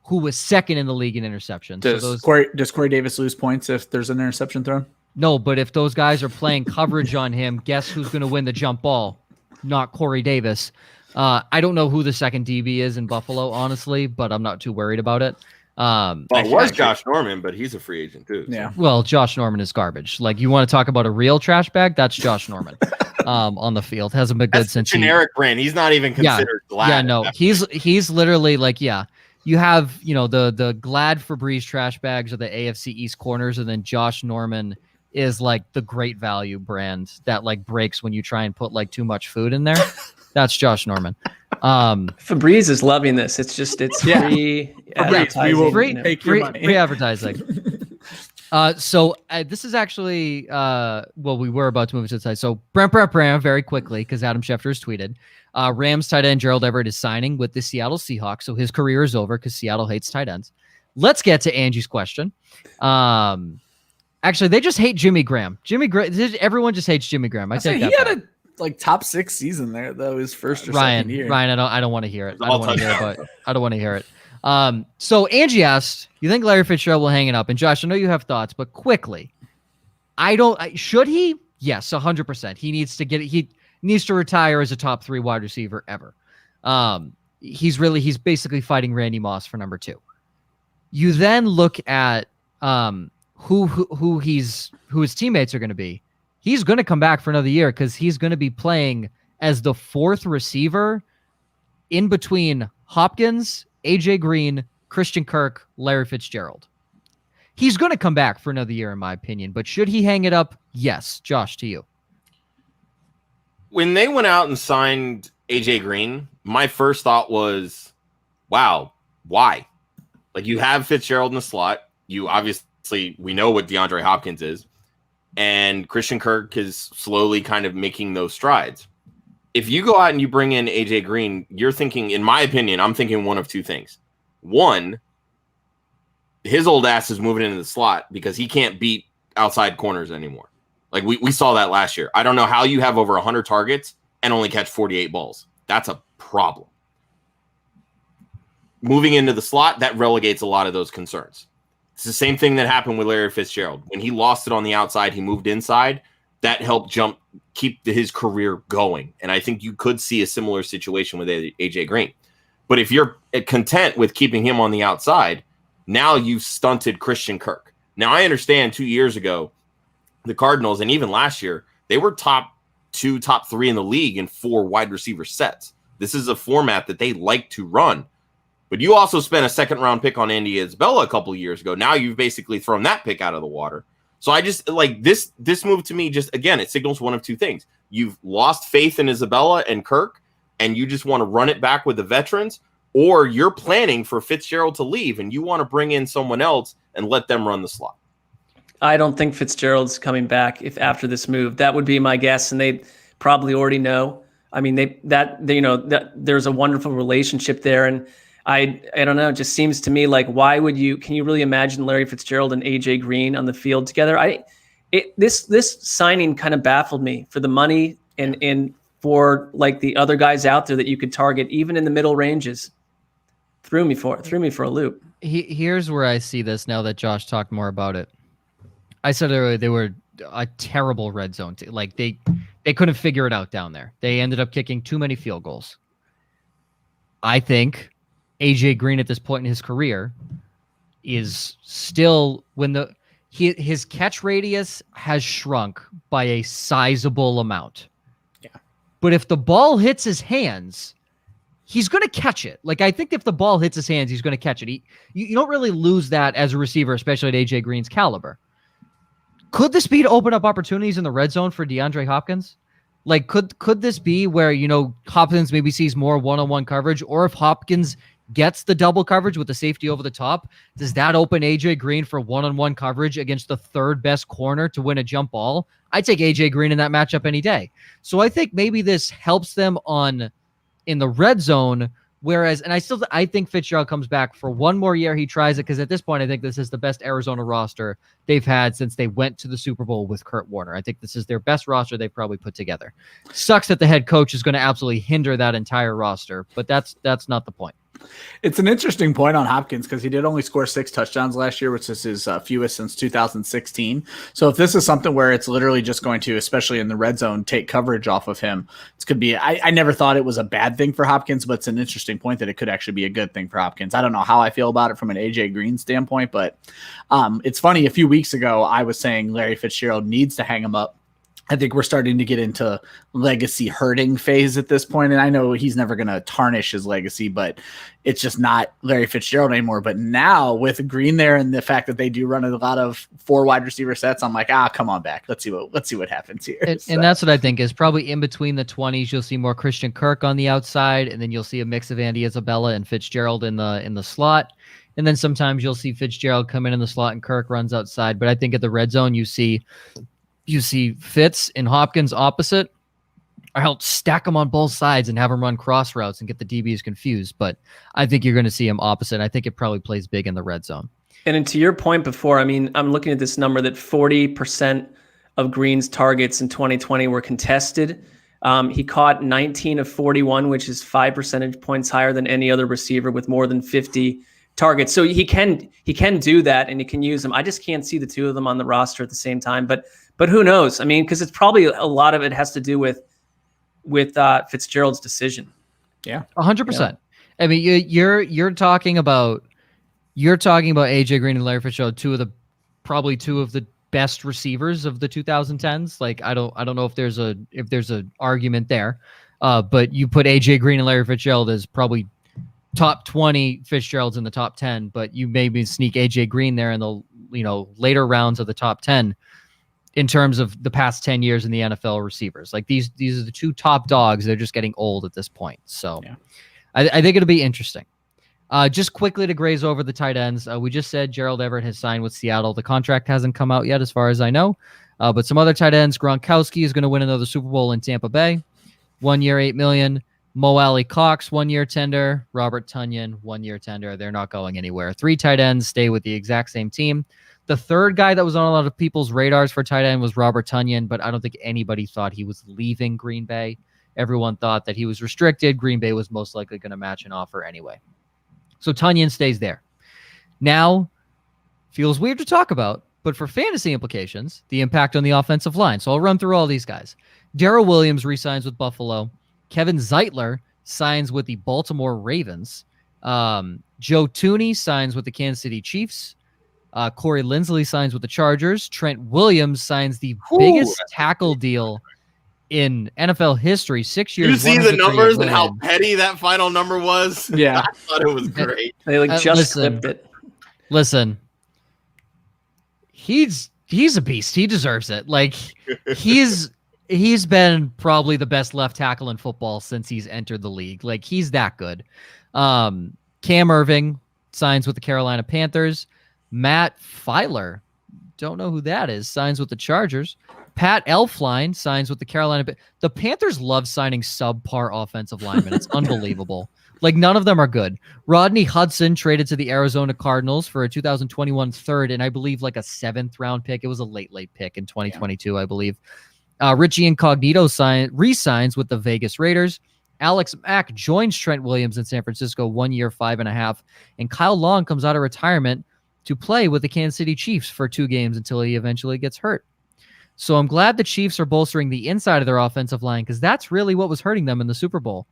who was second in the league in interceptions. Does Corey Davis lose points if there's an interception thrown? No, but if those guys are playing coverage on him, guess who's going to win the jump ball? Not Corey Davis. I don't know who the second DB is in Buffalo, honestly, but I'm not too worried about it. It was Josh Norman, but he's a free agent too. Yeah. Well, Josh Norman is garbage. Like, you want to talk about a real trash bag? That's Josh Norman. On the field, hasn't been good since generic brand. He's not even considered Glad. Yeah, no, he's literally like, yeah. You have the Glad Febreze trash bags are the AFC East corners, and then Josh Norman is like the Great Value brand that like breaks when you try and put like too much food in there. That's Josh Norman. Febreze is loving this. It's free advertising. We will take your money. Free advertising. So this is actually we were about to move to the side. So Brent very quickly, because Adam Schefter has tweeted, Rams tight end Gerald Everett is signing with the Seattle Seahawks, so his career is over because Seattle hates tight ends. Let's get to Angie's question. Actually, they just hate Jimmy Graham. Everyone just hates Jimmy Graham. I take that. He had a top 6 season there, though, his first or second year. Ryan, I don't want to hear it. I don't want to hear it. So Angie asked, you think Larry Fitzgerald will hang it up? And Josh, I know you have thoughts, but quickly, should he? Yes, 100%. He needs to retire as a top 3 wide receiver ever. He's basically fighting Randy Moss for number 2. You then look at who his teammates are going to be. He's going to come back for another year because he's going to be playing as the 4th receiver in between Hopkins, AJ Green, Christian Kirk, Larry Fitzgerald. He's going to come back for another year, in my opinion. But should he hang it up? Yes. Josh, to you. When they went out and signed AJ Green, my first thought was, wow, why? Like, you have Fitzgerald in the slot. You obviously, we know what DeAndre Hopkins is. And Christian Kirk is slowly kind of making those strides. If you go out and you bring in AJ Green, you're thinking, in my opinion, I'm thinking one of 2 things. One, his old ass is moving into the slot because he can't beat outside corners anymore. Like we saw that last year. I don't know how you have over 100 targets and only catch 48 balls. That's a problem. Moving into the slot, that relegates a lot of those concerns. It's the same thing that happened with Larry Fitzgerald. When he lost it on the outside, he moved inside. That helped jump keep his career going. And I think you could see a similar situation with AJ Green. But if you're content with keeping him on the outside, now you've stunted Christian Kirk. Now, I understand 2 years ago, the Cardinals, and even last year, they were top 2, top 3 in the league in 4 wide receiver sets. This is a format that they like to run. But you also spent a second-round pick on Andy Isabella a couple of years ago. Now you've basically thrown that pick out of the water. So I just like this move to me, just again, it signals one of two things. You've lost faith in Isabella and Kirk, and you just want to run it back with the veterans, or you're planning for Fitzgerald to leave and you want to bring in someone else and let them run the slot. I don't think Fitzgerald's coming back if after this move. That would be my guess, and they probably already know. I mean, that there's a wonderful relationship there, and I don't know. It just seems to me like, can you really imagine Larry Fitzgerald and AJ Green on the field together? This signing kind of baffled me for the money and for like the other guys out there that you could target even in the middle ranges. Threw me for a loop. Here's where I see this now that Josh talked more about it. I said earlier they were a terrible red zone. Like they couldn't figure it out down there. They ended up kicking too many field goals. I think AJ Green at this point in his career is still his catch radius has shrunk by a sizable amount. Yeah. But if the ball hits his hands, he's going to catch it. Like, I think if the ball hits his hands, he's going to catch it. You don't really lose that as a receiver, especially at AJ Green's caliber. Could this be to open up opportunities in the red zone for DeAndre Hopkins? Like, could this be where, Hopkins maybe sees more one-on-one coverage, or if Hopkins gets the double coverage with the safety over the top, does that open AJ Green for one-on-one coverage against the third best corner to win a jump ball? I'd take AJ Green in that matchup any day. So I think maybe this helps them in the red zone, whereas, and I think Fitzgerald comes back for one more year. He tries it because at this point, I think this is the best Arizona roster they've had since they went to the Super Bowl with Kurt Warner. I think this is their best roster they've probably put together. Sucks that the head coach is going to absolutely hinder that entire roster, but that's not the point. It's an interesting point on Hopkins because he did only score 6 touchdowns last year, which is his fewest since 2016. So if this is something where it's literally just going to, especially in the red zone, take coverage off of him, it could be. I never thought it was a bad thing for Hopkins, but it's an interesting point that it could actually be a good thing for Hopkins. I don't know how I feel about it from an AJ Green standpoint, but it's funny. A few weeks ago, I was saying Larry Fitzgerald needs to hang him up. I think we're starting to get into legacy hurting phase at this point. And I know he's never going to tarnish his legacy, but it's just not Larry Fitzgerald anymore. But now with Green there and the fact that they do run a lot of 4 wide receiver sets, I'm like, come on back. Let's see what happens here. And that's what I think is probably in between the 20s. You'll see more Christian Kirk on the outside, and then you'll see a mix of Andy Isabella and Fitzgerald in the slot. And then sometimes you'll see Fitzgerald come in the slot and Kirk runs outside. But I think at the red zone, you see Fitz and Hopkins opposite, or help stack them on both sides and have them run cross routes and get the DBs confused. But I think you're going to see him opposite. I think it probably plays big in the red zone. And to your point before, I mean, I'm looking at this number that 40% of Green's targets in 2020 were contested. He caught 19 of 41, which is 5 percentage points higher than any other receiver with more than 50 targets. So he can do that, and he can use them. I just can't see the two of them on the roster at the same time. But who knows? I mean, because it's probably a lot of it has to do with Fitzgerald's decision. Yeah, 100%. I mean, you're talking about AJ Green and Larry Fitzgerald, two of the best receivers of the 2010s. Like, I don't know if there's a argument there, but you put AJ Green and Larry Fitzgerald as probably top 20, Fitzgerald's in the top 10, but you maybe sneak AJ Green there in the later rounds of the top 10. In terms of the past 10 years in the NFL receivers, like these are the two top dogs. They're just getting old at this point. So yeah. I think it'll be interesting. Just quickly to graze over the tight ends. We just said Gerald Everett has signed with Seattle. The contract hasn't come out yet as far as I know. But some other tight ends, Gronkowski is going to win another Super Bowl in Tampa Bay. 1 year, $8 million. Mo Alley Cox, 1 year tender. Robert Tonyan, 1 year tender. They're not going anywhere. 3 tight ends stay with the exact same team. The third guy that was on a lot of people's radars for tight end was Robert Tonyan, but I don't think anybody thought he was leaving Green Bay. Everyone thought that he was restricted. Green Bay was most likely going to match an offer anyway. So Tonyan stays there. Now, feels weird to talk about, But for fantasy implications, the impact on the offensive line. So I'll run through all these guys. Darrell Williams re-signs with Buffalo. Kevin Zeitler signs with the Baltimore Ravens. Joe Thuney signs with the Kansas City Chiefs. Corey Linsley signs with the Chargers. Trent Williams signs the biggest tackle deal in NFL history. 6 years. You see the numbers and how petty that final number was? Yeah. I thought it was great. They just clipped it. Listen, he's a beast. He deserves it. Like he's been probably the best left tackle in football since he's entered the league. Like he's that good. Cam Irving signs with the Carolina Panthers. Matt Filer, don't know who that is, signs with the Chargers. Pat Elflein signs with the Carolina. The Panthers love signing subpar offensive linemen. It's unbelievable. Like none of them are good. Rodney Hudson traded to the Arizona Cardinals for a 2021 third and I believe like a 7th round pick. It was a late pick in 2022, I believe. Richie Incognito re-signs with the Vegas Raiders. Alex Mack joins Trent Williams in San Francisco 1 year, 5.5. And Kyle Long comes out of retirement to play with the Kansas City Chiefs for 2 games until he eventually gets hurt. So I'm glad the Chiefs are bolstering the inside of their offensive line because that's really what was hurting them in the Super Bowl.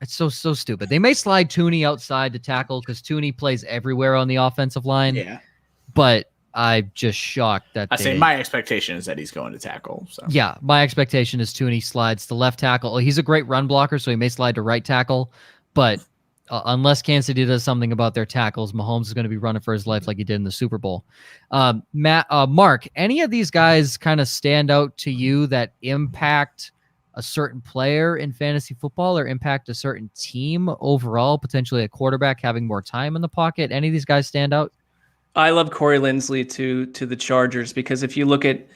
It's so stupid. They may slide Thuney outside to tackle because Thuney plays everywhere on the offensive line. Yeah. But I'm just shocked that my expectation is that he's going to tackle. So. Yeah, my expectation is Thuney slides to left tackle. He's a great run blocker, so he may slide to right tackle. But unless Kansas City does something about their tackles, Mahomes is going to be running for his life like he did in the Super Bowl. Mark, any of these guys kind of stand out to you that impact a certain player in fantasy football or impact a certain team overall, potentially a quarterback having more time in the pocket? Any of these guys stand out? I love Corey Linsley to the Chargers because if you look at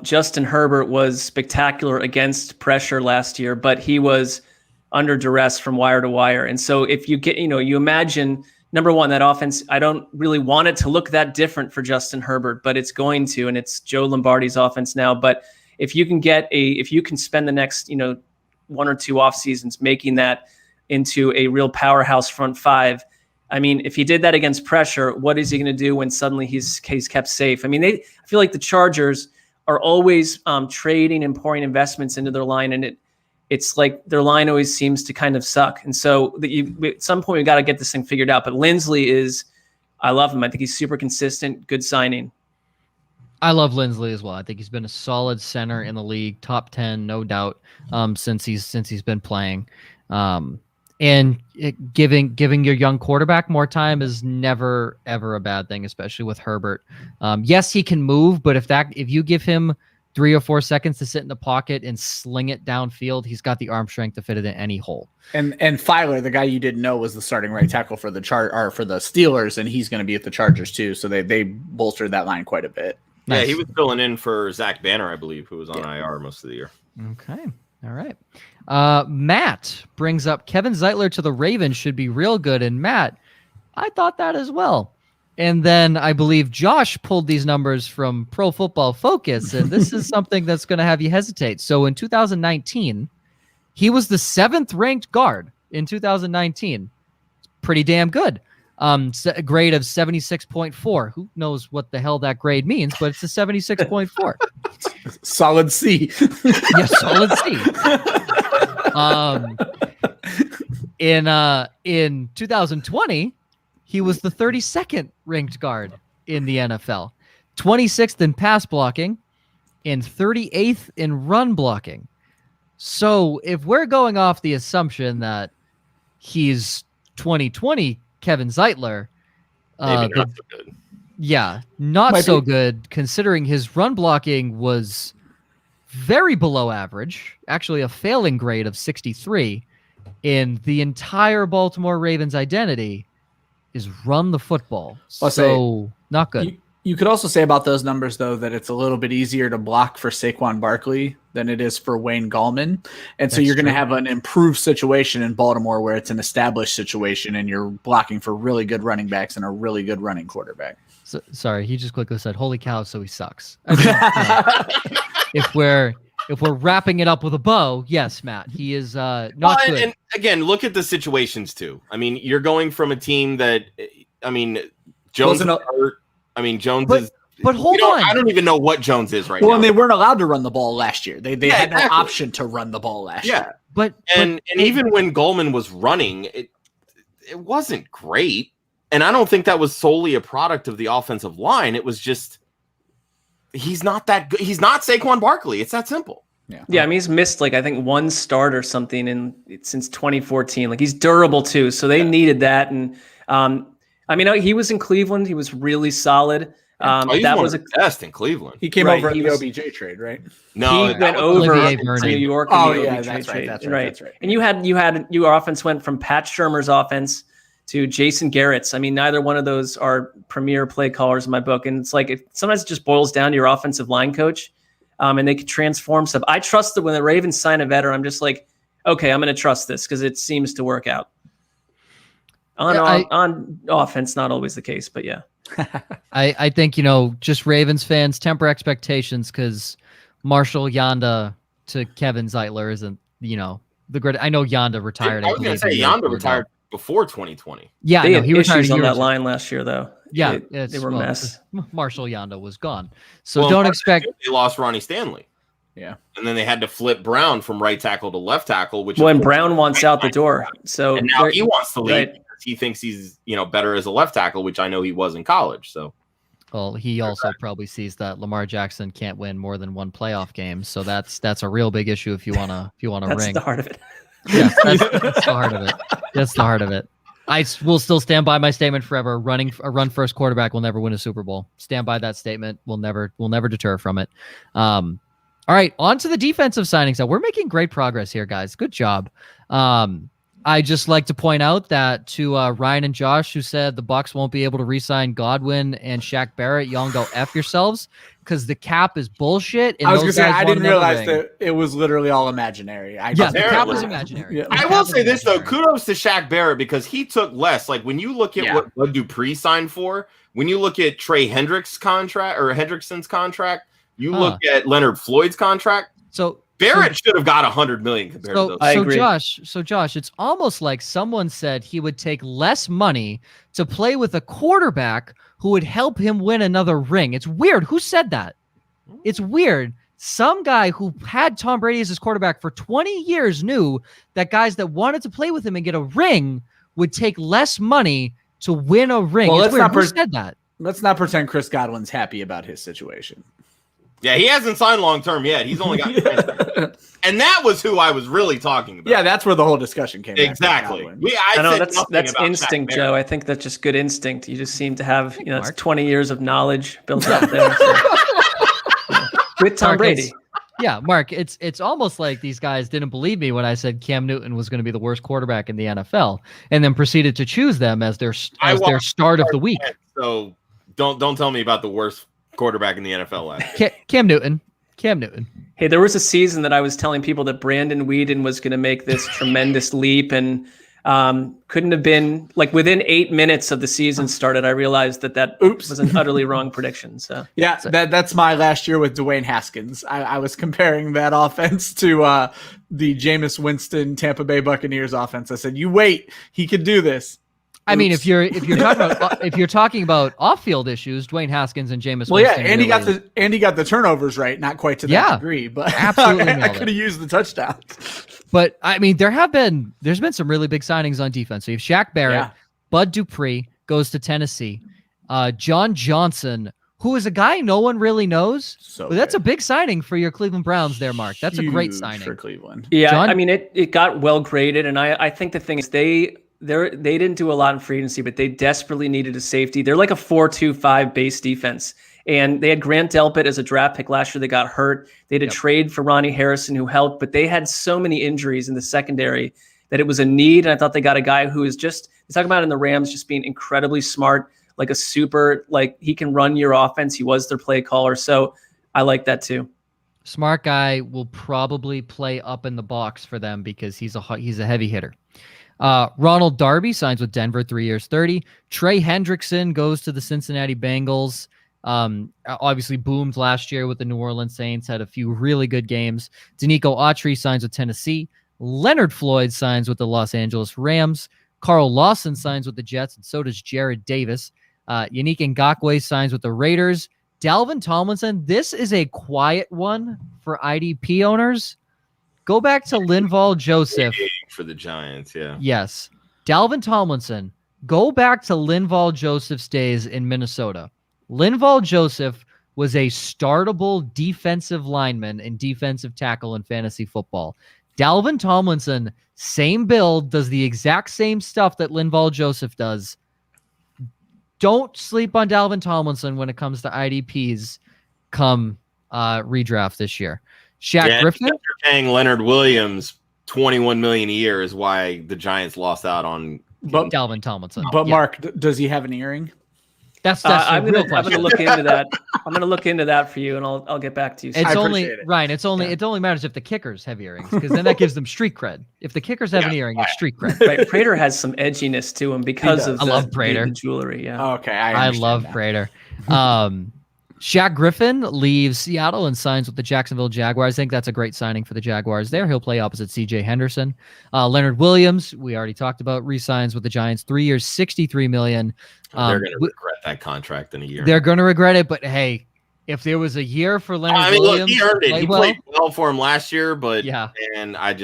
Justin Herbert was spectacular against pressure last year, but he was under duress from wire to wire. And so if you get, you imagine, number one, that offense, I don't really want it to look that different for Justin Herbert, but it's going to, and it's Joe Lombardi's offense now. But if you can spend the next, 1 or 2 off seasons making that into a real powerhouse front 5, I mean, if he did that against pressure, what is he going to do when suddenly he's kept safe? I mean, I feel like the Chargers are always trading and pouring investments into their line, and it's like their line always seems to kind of suck. And so at some point we got to get this thing figured out. But Linsley I love him. I think he's super consistent, good signing. I love Linsley as well. I think he's been a solid center in the league, top 10, no doubt, since he's been playing. And giving your young quarterback more time is never, ever a bad thing, especially with Herbert. Yes, he can move, but if you give him 3 or 4 seconds to sit in the pocket and sling it downfield, he's got the arm strength to fit it in any hole. And Filer, the guy you didn't know, was the starting right tackle for the Steelers, and he's going to be at the Chargers too. So they bolstered that line quite a bit. Nice. Yeah, he was filling in for Zach Banner, I believe, who was on IR most of the year. Okay. All right. Matt brings up Kevin Zeitler to the Ravens should be real good. And Matt, I thought that as well. And then I believe Josh pulled these numbers from Pro Football Focus, and this is something that's going to have you hesitate. So in 2019, he was the 7th ranked guard in 2019. It's pretty damn good. A grade of 76.4. Who knows what the hell that grade means, but it's a 76.4. Solid C. Yeah, solid C. In 2020, he was the 32nd ranked guard in the NFL, 26th in pass blocking, and 38th in run blocking. So if we're going off the assumption that he's 2020 Kevin Zeitler, maybe not so good. Yeah, not so good considering his run blocking was very below average, actually a failing grade of 63. In the entire Baltimore Ravens identity is run the football. Not good. You could also say about those numbers, though, that it's a little bit easier to block for Saquon Barkley than it is for Wayne Gallman. And so you're going to have an improved situation in Baltimore where it's an established situation and you're blocking for really good running backs and a really good running quarterback. So, sorry, he just quickly said, holy cow, so he sucks. I mean, if we're wrapping it up with a bow, yes, Matt, he is not good. And again, look at the situations, too. I mean, you're going from a team that, Jones was hurt. I mean, Jones is. But hold on. I don't even know what Jones is right now. Well, and they weren't allowed to run the ball last year. They had no option to run the ball last year. But even when Goldman was running, it wasn't great. And I don't think that was solely a product of the offensive line. It was just he's not that good. He's not Saquon Barkley. It's that simple. Yeah. I mean, he's missed I think one start or something since 2014. He's durable too, so they needed that. And I mean, he was in Cleveland. He was really solid. That was a test in Cleveland. He came over in the OBJ trade, right? No, he went over to New York. Oh yeah, that's right. And your offense went from Pat Shurmur's offense to Jason Garrett's. I mean, neither one of those are premier play callers in my book. And it's sometimes it just boils down to your offensive line coach, and they could transform stuff. I trust that when the Ravens sign a veteran, I'm just like, okay, I'm going to trust this because it seems to work out. On offense, not always the case, but yeah. I think, just Ravens fans temper expectations because Marshall Yanda to Kevin Zeitler isn't, the great. I know Yanda retired. I was going to say Yanda retired before 2020. Yeah, they had he retired on that line last year, though. Yeah, they were a mess. Marshall Yanda was gone, so don't expect. They lost Ronnie Stanley. Yeah, and then they had to flip Brown from right tackle to left tackle, which when Brown wants out the door, so and now he wants to leave. Right. He thinks he's better as a left tackle, which I know he was in college. So, well, he also probably sees that Lamar Jackson can't win more than one playoff game, so that's a real big issue if you wanna ring. That's the heart of it. Yes, that's the heart of it. That's the heart of it. I will still stand by my statement forever. A run first quarterback will never win a Super Bowl. Stand by that statement. We'll never deter from it. All right, on to the defensive signings. Now we're making great progress here, guys. Good job. I just like to point out that to Ryan and Josh, who said the Bucs won't be able to re-sign Godwin and Shaq Barrett, y'all go F yourselves because the cap is bullshit. And I was going to say, I didn't realize that it was literally all imaginary. The cap was imaginary. Yeah. I will say this, though. Kudos to Shaq Barrett because he took less. When you look at what Bud Dupree signed for, when you look at Trey Hendrickson's contract, you look at Leonard Floyd's contract. So Barrett should have got $100 million compared to those. I agree. Josh, it's almost like someone said he would take less money to play with a quarterback who would help him win another ring. It's weird. Who said that? It's weird. Some guy who had Tom Brady as his quarterback for 20 years knew that guys that wanted to play with him and get a ring would take less money to win a ring. Well, Who said that? Let's not pretend Chris Godwin's happy about his situation. Yeah, he hasn't signed long-term yet. He's only got and that was who I was really talking about. Yeah, that's where the whole discussion came. Exactly. I know that's instinct, Joe. I think that's just good instinct. You just seem to have, it's 20 years of knowledge built up there. With Tom Brady. Yeah, Mark, it's almost like these guys didn't believe me when I said Cam Newton was going to be the worst quarterback in the NFL and then proceeded to choose them as their start of the week. So don't tell me about the worst quarterback in the NFL last year. Cam Newton. Hey, there was a season that I was telling people that Brandon Weeden was going to make this tremendous leap and couldn't have been within 8 minutes of the season started. I realized that was an utterly wrong prediction. So that's my last year with Dwayne Haskins. I was comparing that offense to the Jameis Winston Tampa Bay Buccaneers offense. I said, you wait, he could do this. I mean, if you're talking about off-field issues, Dwayne Haskins and Jameis. Well, Winston he got the turnovers right, not quite to that degree, but absolutely I could have used the touchdowns. But I mean, there's been some really big signings on defense. So you have Shaq Barrett, Bud Dupree goes to Tennessee, John Johnson, who is a guy no one really knows. But that's a big signing for your Cleveland Browns, there, Mark. That's a great signing for Cleveland. Yeah, I mean, it got well graded, and I think the thing is they didn't do a lot in free agency, but they desperately needed a safety. They're like a 4-2-5 base defense. And they had Grant Delpit as a draft pick last year that got hurt. They had a trade for Ronnie Harrison who helped, but they had so many injuries in the secondary that it was a need. And I thought they got a guy who is just, he's talking about in the Rams, just being incredibly smart, like a super, he can run your offense. He was their play caller. So I like that too. Smart guy will probably play up in the box for them because he's a heavy hitter. Ronald Darby signs with Denver, 3 years, $30. Trey Hendrickson goes to the Cincinnati Bengals. Obviously boomed last year with the New Orleans Saints, had a few really good games. Danico Autry signs with Tennessee. Leonard Floyd signs with the Los Angeles Rams. Carl Lawson signs with the Jets, and so does Jared Davis. Yannick Ngakoue signs with the Raiders. Dalvin Tomlinson, this is a quiet one for IDP owners. Go back to Linval Joseph. For the Giants, yeah. Yes. Dalvin Tomlinson, go back to Linval Joseph's days in Minnesota. Linval Joseph was a startable defensive lineman and defensive tackle in fantasy football. Dalvin Tomlinson, same build, does the exact same stuff that Linval Joseph does. Don't sleep on Dalvin Tomlinson when it comes to IDPs come redraft this year. Shaq Griffin. You're paying Leonard Williams $21 million a year is why the Giants lost out on Dalvin Tomlinson. But Mark, does he have an earring? That's I'm real gonna question. look into that. I'm gonna look into that for you, and I'll get back to you. It's only Ryan. It's only it only matters if the kickers have earrings, because then that gives them street cred. If the kickers have an earring, it's street cred. Right, Prater has some edginess to him because of I love Prater. the jewelry. Yeah. Okay, I love that. Prater. Shaq Griffin leaves Seattle and signs with the Jacksonville Jaguars. I think that's a great signing for the Jaguars there. He'll play opposite C.J. Henderson. Leonard Williams, we already talked about, re-signs with the Giants. 3 years, $63 million. They're going to regret that contract in a year. They're going to regret it, but hey, if there was a year for Leonard Williams, look, he earned it. He well, played well for him last year, but yeah. And I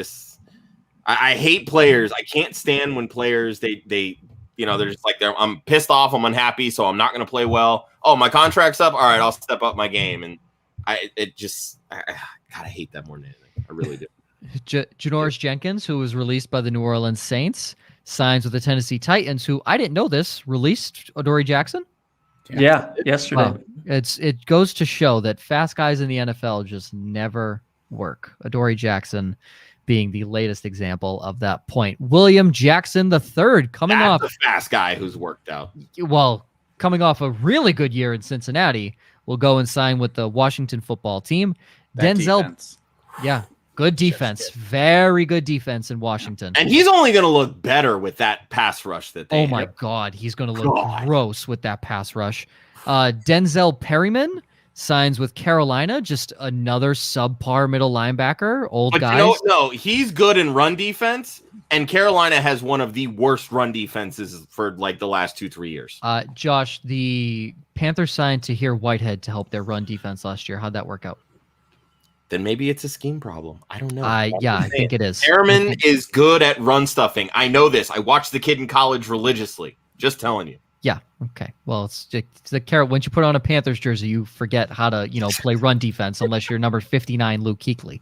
hate players. I can't stand when players they're just like I'm pissed off, I'm unhappy, so I'm not going to play well. Oh, my contract's up. All right, I'll step up my game, and I hate that more than anything. I really do. Janoris Jenkins, who was released by the New Orleans Saints, signs with the Tennessee Titans, who I didn't know this, released Adoree Jackson. Yeah, yesterday. Wow. It goes to show that fast guys in the NFL just never work. Adoree Jackson being the latest example of that point. William Jackson III coming off a fast guy who's worked out. Well, coming off a really good year in Cincinnati, will go and sign with the Washington football team. That Denzel, defense. yeah, good defense, very good defense in Washington. And he's only going to look better with that pass rush that they Oh my God, he's going to look gross with that pass rush. Denzel Perryman signs with Carolina, just another subpar middle linebacker, old guys. No, he's good in run defense, and Carolina has one of the worst run defenses for like the last 2-3 years. Josh, the Panthers signed Tahir Whitehead to help their run defense last year. How'd that work out? Then maybe it's a scheme problem. I don't know. Yeah, I think it is. Perriman is good at run stuffing. I know this. I watched the kid in college religiously. Just telling you. Yeah. Okay. Well, it's the carrot. Once you put on a Panthers jersey, you forget how to, play run defense unless you're number 59, Luke Kuechly.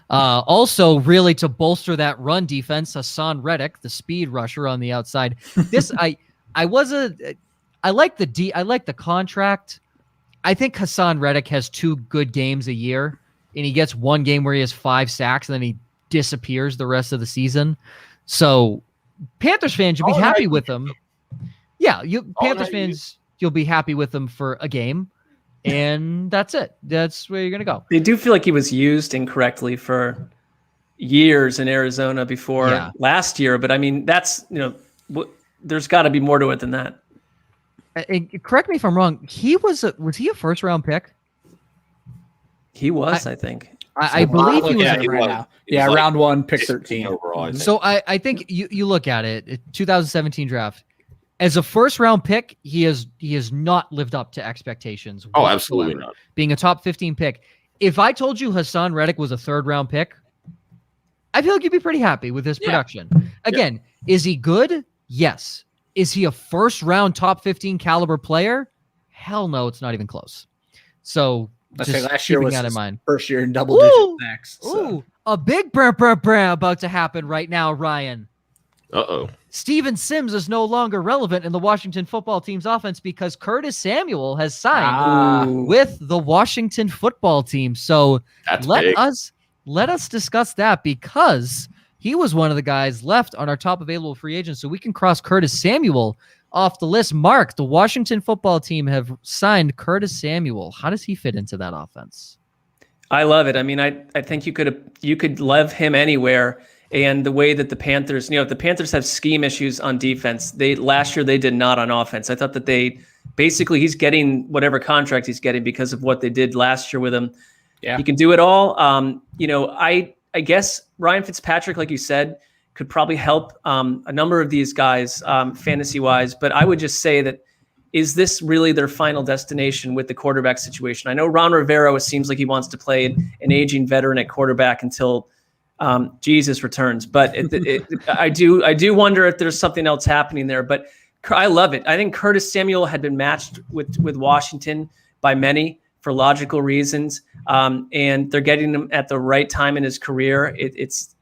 Also, really to bolster that run defense, Hassan Reddick, the speed rusher on the outside. This I like the contract. I think Hassan Reddick has 2 good games a year, and he gets one game where he has 5 sacks, and then he disappears the rest of the season. So, Panthers fans, you'll be happy with him. Yeah, Panthers fans, you'll be happy with them for a game, and that's it. That's where you're going to go. They do feel like he was used incorrectly for years in Arizona before last year, but I mean, that's, there's got to be more to it than that. Correct me if I'm wrong. Was he a first-round pick? He was, I think. I believe he was. Right now. Yeah, like round 1, pick 13 overall. I think. So I think you look at it, 2017 draft. As a first-round pick, he has not lived up to expectations. Oh, absolutely not. Being a top 15 pick. If I told you Hassan Reddick was a third-round pick, I feel like you'd be pretty happy with his production. Again, is he good? Yes. Is he a first-round top 15 caliber player? Hell no, it's not even close. So just last year was that in mind. First year in double-digit sacks. Ooh, a big about to happen right now, Ryan. Uh-oh. Steven Sims is no longer relevant in the Washington football team's offense because Curtis Samuel has signed with the Washington football team. So let us discuss that, because he was one of the guys left on our top available free agents. So we can cross Curtis Samuel off the list. Mark, the Washington football team have signed Curtis Samuel. How does he fit into that offense? I love it. I mean, I think you could leave him anywhere. And the way that the Panthers, the Panthers have scheme issues on defense. Last year they did not on offense. I thought that he's getting whatever contract he's getting because of what they did last year with him. Yeah, he can do it all. I guess Ryan Fitzpatrick, like you said, could probably help a number of these guys fantasy wise. But I would just say that is this really their final destination with the quarterback situation? I know Ron Rivera seems like he wants to play an aging veteran at quarterback until Jesus returns, but I do wonder if there's something else happening there. But I love it. I think Curtis Samuel had been matched with Washington by many for logical reasons, and they're getting him at the right time in his career. It's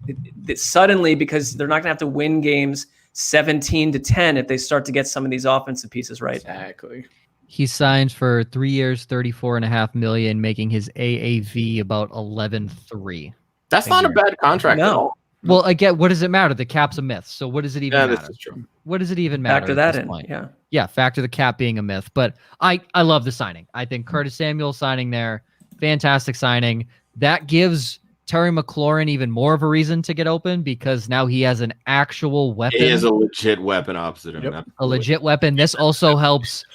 suddenly, because they're not going to have to win games 17-10 if they start to get some of these offensive pieces right. Exactly. He signs for 3 years, $34.5 million, making his AAV about 11.3. That's not a bad contract at all. Well, again, what does it matter? The cap's a myth. So what does it even matter? This is true. What does it even matter? Factor that in. Yeah, factor the cap being a myth. But I love the signing. I think Curtis Samuel signing there, fantastic signing. That gives Terry McLaurin even more of a reason to get open, because now he has an actual weapon. He has a legit weapon opposite him. Yep. A legit weapon. This also helps.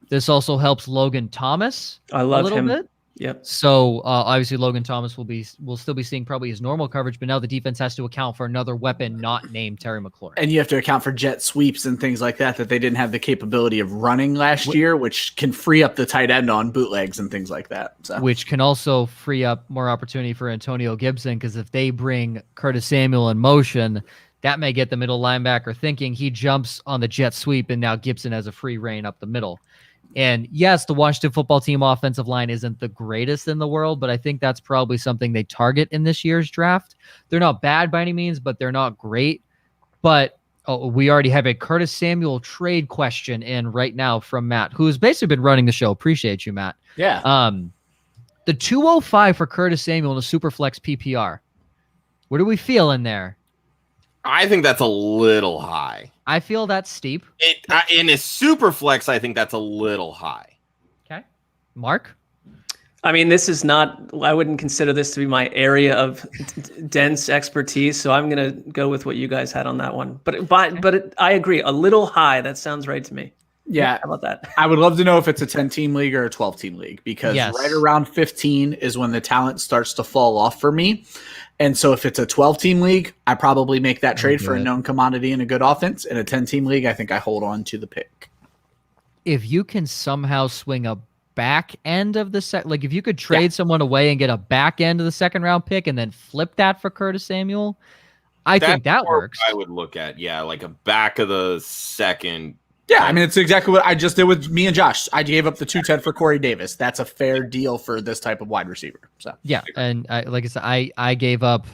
This also helps Logan Thomas. I love a little him. bit. Yep. So obviously Logan Thomas will still be seeing probably his normal coverage, but now the defense has to account for another weapon not named Terry McLaurin. And you have to account for jet sweeps and things like that they didn't have the capability of running last year, which can free up the tight end on bootlegs and things like that. So. Which can also free up more opportunity for Antonio Gibson, because if they bring Curtis Samuel in motion, that may get the middle linebacker thinking he jumps on the jet sweep, and now Gibson has a free reign up the middle. And yes, the Washington football team offensive line isn't the greatest in the world, but I think that's probably something they target in this year's draft. They're not bad by any means, but they're not great. But we already have a Curtis Samuel trade question in right now from Matt, who's basically been running the show. Appreciate you, Matt. Yeah. The 205 for Curtis Samuel in a Superflex PPR. What do we feel in there? I think that's a little high. I feel that's steep. In a super flex, I think that's a little high. Okay. Mark? I mean, this is not, I wouldn't consider this to be my area of dense expertise, so I'm going to go with what you guys had on that one. But I agree, a little high. That sounds right to me. Yeah. How about that? I would love to know if it's a 10-team league or a 12-team league, because right around 15 is when the talent starts to fall off for me. And so if it's a 12-team league, I probably make that trade for a known commodity and a good offense. In a 10-team league, I think I hold on to the pick. If you can somehow swing a back end of the like if you could trade someone away and get a back end of the second round pick and then flip that for Curtis Samuel, I think that works. I would look at, like a back of the second. Yeah, I mean, it's exactly what I just did with me and Josh. I gave up the 210 for Corey Davis. That's a fair deal for this type of wide receiver. So yeah, and like I said, I gave up.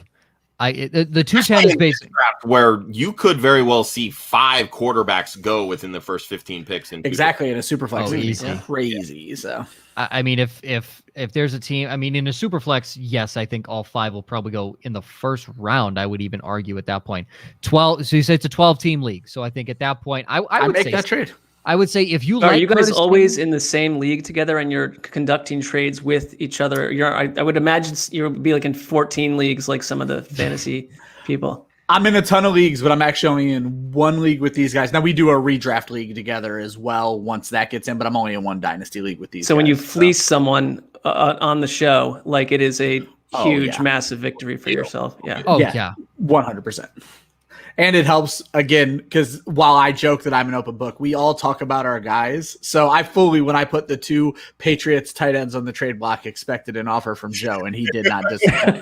The 210 is basically where you could very well see 5 quarterbacks go within the first 15 picks. Exactly, in a super flex, easy. Crazy. Yeah. So I mean, if there's a team, I mean, in a super flex, yes, I think all 5 will probably go in the first round. I would even argue at that point. 12. So you say it's a 12-team league. So I think at that point, I would make say that trade. I would say if you are like you guys Curtis always Samuel, in the same league together and you're conducting trades with each other? I would imagine you'll be like in 14 leagues, like some of the fantasy people. I'm in a ton of leagues, but I'm actually only in one league with these guys. Now we do a redraft league together as well once that gets in, but I'm only in one dynasty league with these. So when you fleece someone on the show, like it is a huge, massive victory for yourself. Yeah. Oh yeah. 100%. And it helps, again, because while I joke that I'm an open book, we all talk about our guys. So I fully, when I put the 2 Patriots tight ends on the trade block, expected an offer from Joe, and he did not disappoint.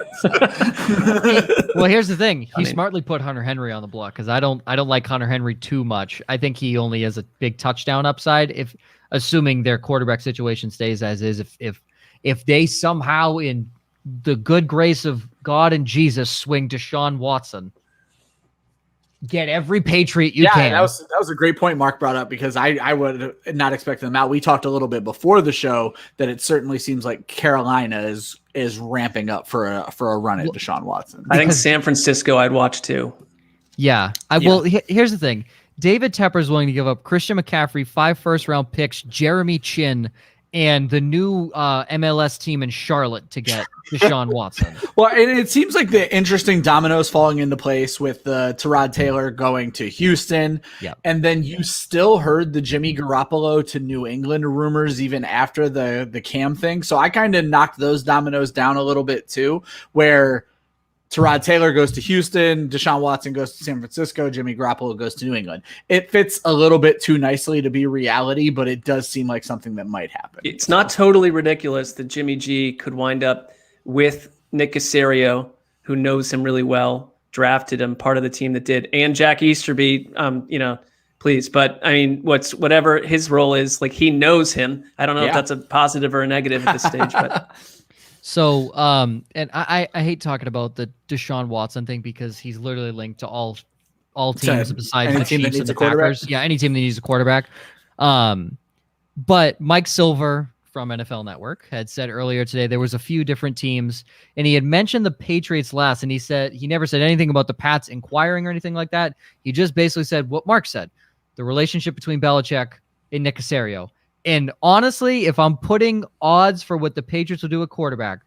Well, here's the thing. He smartly put Hunter Henry on the block, because I don't like Hunter Henry too much. I think he only has a big touchdown upside, if assuming their quarterback situation stays as is. If they somehow, in the good grace of God and Jesus, swing Deshaun Watson, get every Patriot you can. That was a great point Mark brought up, because I would not expect them out. We talked a little bit before the show that it certainly seems like Carolina is ramping up for a run at Deshaun Watson. I think San Francisco I'd watch too. Yeah. Well, here's the thing. David Tepper is willing to give up Christian McCaffrey, 5 first-round picks, Jeremy Chin, and the new MLS team in Charlotte to get Deshaun Watson. Well, and it seems like the interesting dominoes falling into place with Tyrod Taylor going to Houston. Yep. And then you still heard the Jimmy Garoppolo to New England rumors even after the Cam thing. So I kind of knocked those dominoes down a little bit too, where Tyrod Taylor goes to Houston, Deshaun Watson goes to San Francisco, Jimmy Garoppolo goes to New England. It fits a little bit too nicely to be reality, but it does seem like something that might happen. It's not totally ridiculous that Jimmy G could wind up with Nick Caserio, who knows him really well, drafted him, part of the team that did, and Jack Easterby, please. But I mean, whatever his role is, like, he knows him. I don't know if that's a positive or a negative at this stage, but. So, and I hate talking about the Deshaun Watson thing because he's literally linked to all teams besides the Chiefs and the Packers. Yeah, any team that needs a quarterback. But Mike Silver from NFL Network had said earlier today there was a few different teams, and he had mentioned the Patriots last, and he said he never said anything about the Pats inquiring or anything like that. He just basically said what Mark said, the relationship between Belichick and Nick Caserio. And honestly, if I'm putting odds for what the Patriots will do at quarterback,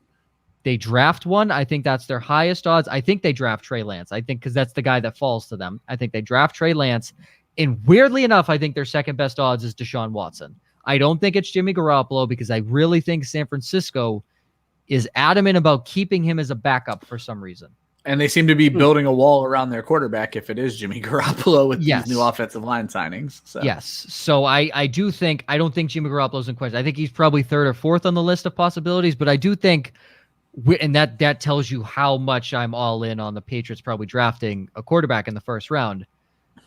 they draft one. I think that's their highest odds. I think they draft Trey Lance. I think because that's the guy that falls to them. I think they draft Trey Lance. And weirdly enough, I think their second best odds is Deshaun Watson. I don't think it's Jimmy Garoppolo because I really think San Francisco is adamant about keeping him as a backup for some reason. And they seem to be building a wall around their quarterback if it is Jimmy Garoppolo with these new offensive line signings. So. Yes. So I don't think Jimmy Garoppolo's in question. I think he's probably third or fourth on the list of possibilities, but I do think, and that tells you how much I'm all in on the Patriots probably drafting a quarterback in the first round.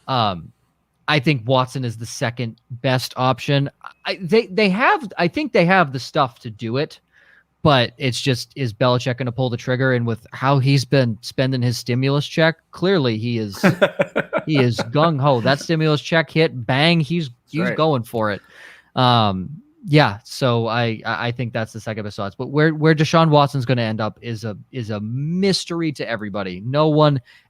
I think Watson is the second best option. I think they have the stuff to do it. But it's just, is Belichick going to pull the trigger? And with how he's been spending his stimulus check, clearly he is gung ho. That stimulus check hit, bang, he's going for it. So I think that's the second best odds. But where Deshaun Watson's going to end up is a mystery to everybody.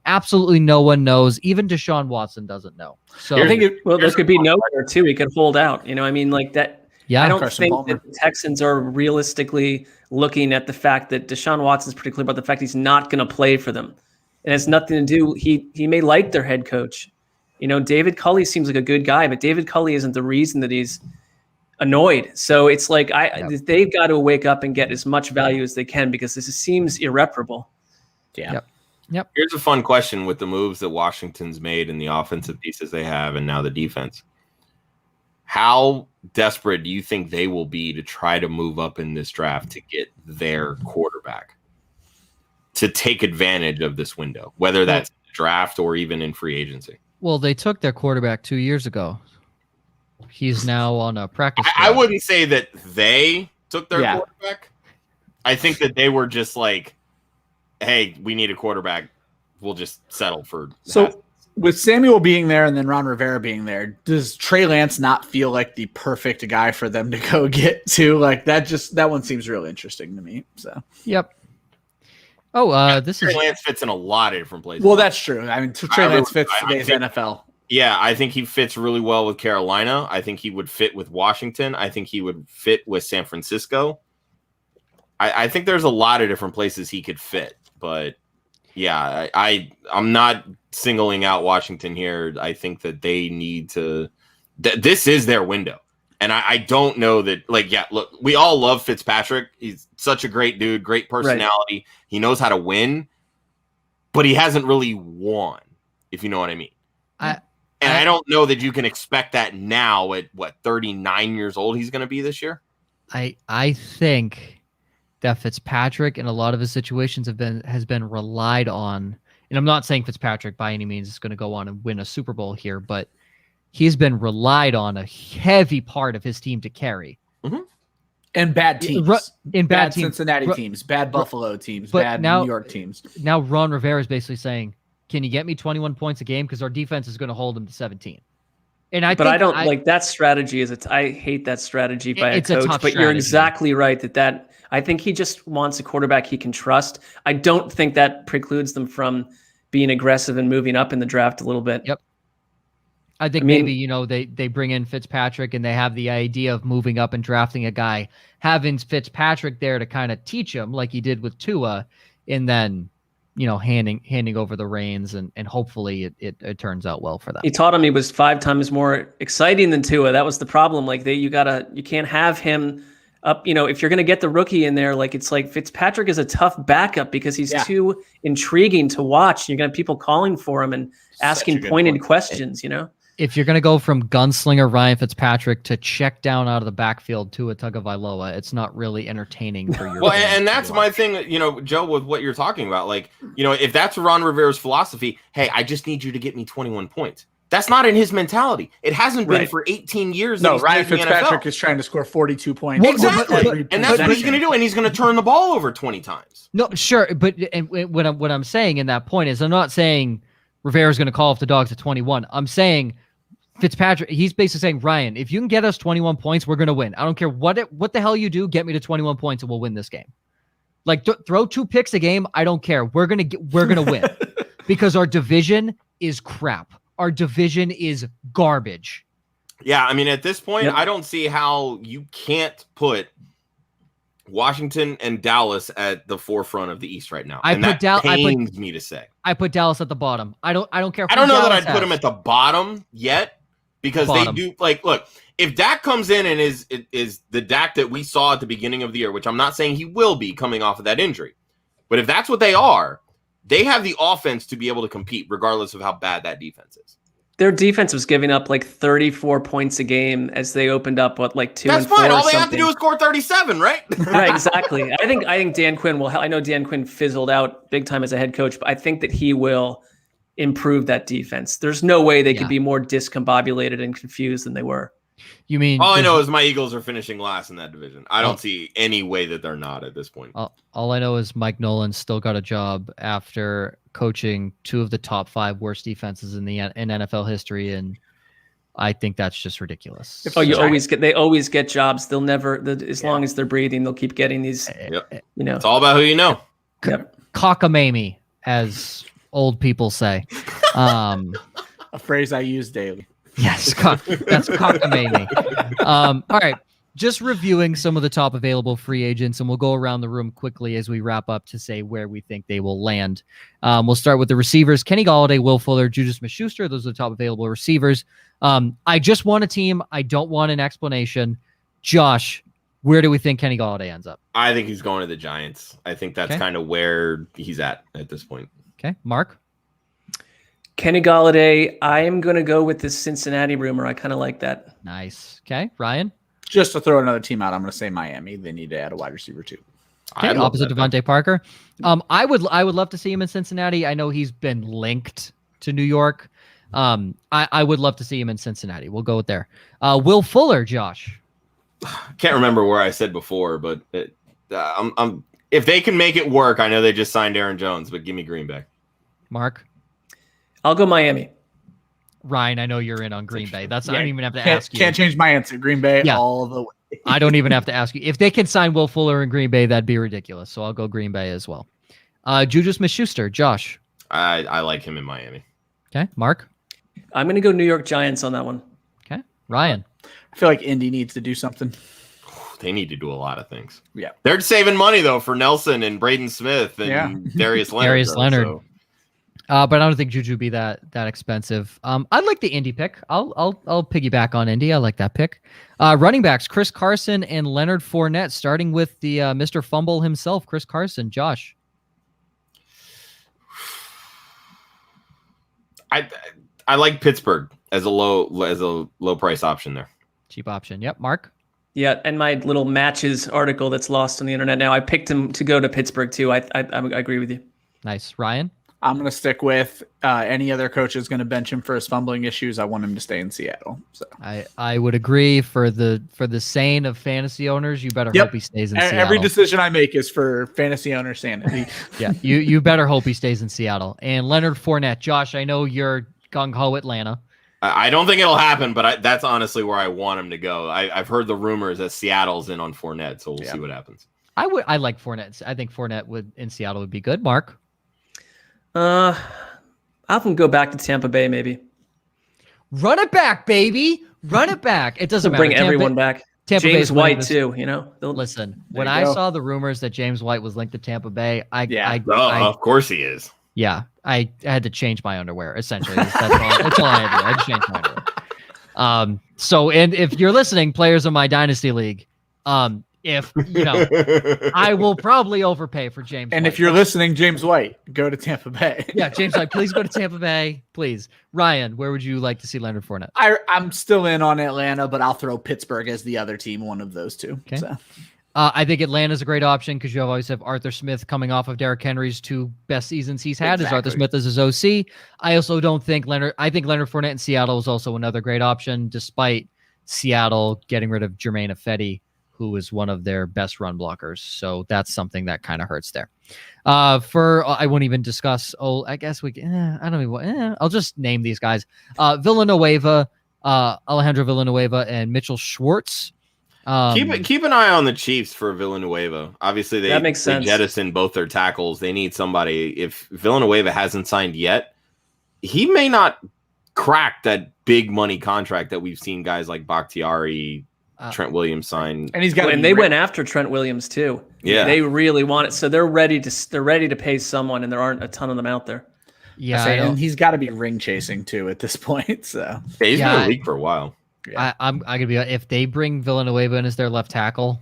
Absolutely no one knows. Even Deshaun Watson doesn't know. So I think there could be nowhere too. He could hold out. I mean, like that. Yeah, I don't think that the Texans are realistically looking at the fact that Deshaun Watson's pretty clear about the fact he's not going to play for them. And it's nothing to do. He may like their head coach. David Culley seems like a good guy, but David Culley isn't the reason that he's annoyed. So it's like they've got to wake up and get as much value as they can because this seems irreparable. Yeah. Yep. Here's a fun question with the moves that Washington's made and the offensive pieces they have and now the defense. How desperate do you think they will be to try to move up in this draft to get their quarterback to take advantage of this window, whether that's draft or even in free agency? Well, they took their quarterback 2 years ago. He's now on a practice. I wouldn't say that they took their quarterback. I think that they were just like, hey, we need a quarterback. We'll just settle for that. With Samuel being there and then Ron Rivera being there, does Trey Lance not feel like the perfect guy for them to go get to? Like that one seems really interesting to me. So yep. Oh, Trey Lance fits in a lot of different places. Well, that's true. I mean, Trey Lance fits today's NFL. Yeah, I think he fits really well with Carolina. I think he would fit with Washington. I think he would fit with San Francisco. I think there's a lot of different places he could fit, but yeah, I'm not singling out Washington here. I think that they need to. This is their window, and I don't know that. Look, we all love Fitzpatrick. He's such a great dude, great personality. Right. He knows how to win, but he hasn't really won. If you know what I mean. I don't know that you can expect that now at 39 years old. He's going to be this year. I think that Fitzpatrick in a lot of his situations has been relied on. And I'm not saying Fitzpatrick by any means is going to go on and win a Super Bowl here, but he's been relied on a heavy part of his team to carry. Mm-hmm. And bad teams. Bad teams. Cincinnati teams, bad Buffalo teams, bad New York teams. Now Ron Rivera is basically saying, can you get me 21 points a game? Because our defense is going to hold him to 17. And I don't like that strategy. I hate that strategy by a coach. But strategy. You're exactly right that I think he just wants a quarterback he can trust. I don't think that precludes them from being aggressive and moving up in the draft a little bit. Yep. I think maybe, they bring in Fitzpatrick and they have the idea of moving up and drafting a guy, having Fitzpatrick there to kind of teach him like he did with Tua, and then, handing over the reins and hopefully it turns out well for them. He taught him he was 5 times more exciting than Tua. That was the problem. Like you can't have him up, if you're going to get the rookie in there, like it's like Fitzpatrick is a tough backup because he's too intriguing to watch. You're going to have people calling for him and asking pointed questions, If you're going to go from gunslinger Ryan Fitzpatrick to check down out of the backfield to a Tagovailoa, it's not really entertaining for your. Well, and that's my thing, Joe, with what you're talking about. Like, if that's Ron Rivera's philosophy, hey, I just need you to get me 21 points. That's not in his mentality. It hasn't been for 18 years. No, Ryan Fitzpatrick is trying to score 42 points. Exactly. And that's what he's going to do. And he's going to turn the ball over 20 times. No, sure. But what I'm saying in that point is I'm not saying Rivera's going to call off the dogs at 21. I'm saying Fitzpatrick, he's basically saying, Ryan, if you can get us 21 points, we're going to win. I don't care what the hell you do. Get me to 21 points and we'll win this game. Like throw 2 picks a game. I don't care. We're going to win because our division is crap. Our division is garbage. Yeah, I mean, at this point, I don't see how you can't put Washington and Dallas at the forefront of the East right now. That pains me to say. I put Dallas at the bottom. I don't care. I don't know that I'd put them at the bottom yet because they do look. If Dak comes in and is the Dak that we saw at the beginning of the year, which I'm not saying he will be coming off of that injury, but if that's what they are. They have the offense to be able to compete regardless of how bad that defense is. Their defense was giving up like 34 points a game as they opened up 2 and 4. That's fine. All they have to do is score 37, right? Right, exactly. I think Dan Quinn will. I know Dan Quinn fizzled out big time as a head coach, but I think that he will improve that defense. There's no way they could be more discombobulated and confused than they were. You mean all I know is my Eagles are finishing last in that division. I don't see any way that they're not at this point. All I know is Mike Nolan still got a job after coaching 2 of the top 5 worst defenses in NFL history, and I think that's just ridiculous. They always get jobs. They'll never, as long as they're breathing, they'll keep getting these. It's all about who you know. Cockamamie, as old people say. A phrase I use daily. Yes, that's cockamamie. All right, just reviewing some of the top available free agents, and we'll go around the room quickly as we wrap up to say where we think they will land. We'll start with the receivers. Kenny Golladay, Will Fuller, Juju Smith-Schuster. Those are the top available receivers. I just want a team. I don't want an explanation. Josh, where do we think Kenny Golladay ends up? I think he's going to the Giants. I think that's kind of where he's at this point. Okay, Mark? Kenny Golladay, I am going to go with this Cincinnati rumor. I kind of like that. Nice. Okay, Ryan? Just to throw another team out, I'm going to say Miami. They need to add a wide receiver too. Okay, opposite Devontae Parker. I would love to see him in Cincinnati. I know he's been linked to New York. I would love to see him in Cincinnati. We'll go with there. Will Fuller, Josh? Can't remember where I said before, but if they can make it work, I know they just signed Aaron Jones, but give me Green Bay. Mark? I'll go Miami. Ryan, I know you're in on Green Bay. I don't even have to ask you. Can't change my answer. Green Bay all the way. I don't even have to ask you. If they can sign Will Fuller in Green Bay, that'd be ridiculous. So I'll go Green Bay as well. Juju Smith-Schuster, Josh. I like him in Miami. Okay, Mark. I'm going to go New York Giants on that one. Okay, Ryan. I feel like Indy needs to do something. They need to do a lot of things. Yeah, they're saving money though for Nelson and Braden Smith and Darius Leonard. So. But I don't think Juju be that expensive. I like the Indy pick. I'll piggyback on Indy. I like that pick. Running backs: Chris Carson and Leonard Fournette. Starting with the Mr. Fumble himself, Chris Carson. Josh. I like Pittsburgh as a low price option there. Cheap option. Yep. Mark. Yeah, and my little matches article that's lost on the internet now. I picked him to go to Pittsburgh too. I agree with you. Nice, Ryan. I'm going to stick with any other coach is going to bench him for his fumbling issues. I want him to stay in Seattle. So I would agree for the sane of fantasy owners. You better hope he stays in Seattle. Every decision I make is for fantasy owner sanity. Yeah, you better hope he stays in Seattle. And Leonard Fournette, Josh, I know you're gung ho Atlanta. I don't think it'll happen, but that's honestly where I want him to go. I've heard the rumors that Seattle's in on Fournette, so we'll see what happens. I like Fournette. I think Fournette in Seattle would be good. Mark. I'll have him go back to Tampa Bay, maybe. Run it back, baby. Run it back. It doesn't matter. Bring everyone back. Tampa James White too. Listen, when I saw the rumors that James White was linked to Tampa Bay, of course he is. Yeah, I had to change my underwear. Essentially, that's all I had to do. I had to change my underwear. So, and if you're listening, players of my dynasty league, if, I will probably overpay for James And White. if you're listening, James White, go to Tampa Bay. Yeah, James White, please go to Tampa Bay, please. Ryan, where would you like to see Leonard Fournette? I'm still in on Atlanta, but I'll throw Pittsburgh as the other team, one of those two. Okay. So. I think Atlanta's a great option because you always have Arthur Smith coming off of Derrick Henry's 2 best seasons he's had. As Arthur Smith as his OC. I also don't think I think Leonard Fournette in Seattle is also another great option, despite Seattle getting rid of Jermaine Ifedi, who is one of their best run blockers. So that's something that kind of hurts there. I won't even discuss. I guess we can. I don't even. I'll just name these guys. Villanueva, Alejandra Villanueva, and Mitchell Schwartz. Keep an eye on the Chiefs for Villanueva. Obviously, that makes sense. They jettisoned both their tackles. They need somebody. If Villanueva hasn't signed yet, he may not crack that big money contract that we've seen guys like Bakhtiari, Trent Williams sign. And they went after Trent Williams too. Yeah, they really want it. So they're ready to pay someone, and there aren't a ton of them out there. Yeah, and he's got to be ring chasing too at this point. So he's been in the league for a while. Yeah. I'm gonna be, if they bring Villanueva in as their left tackle,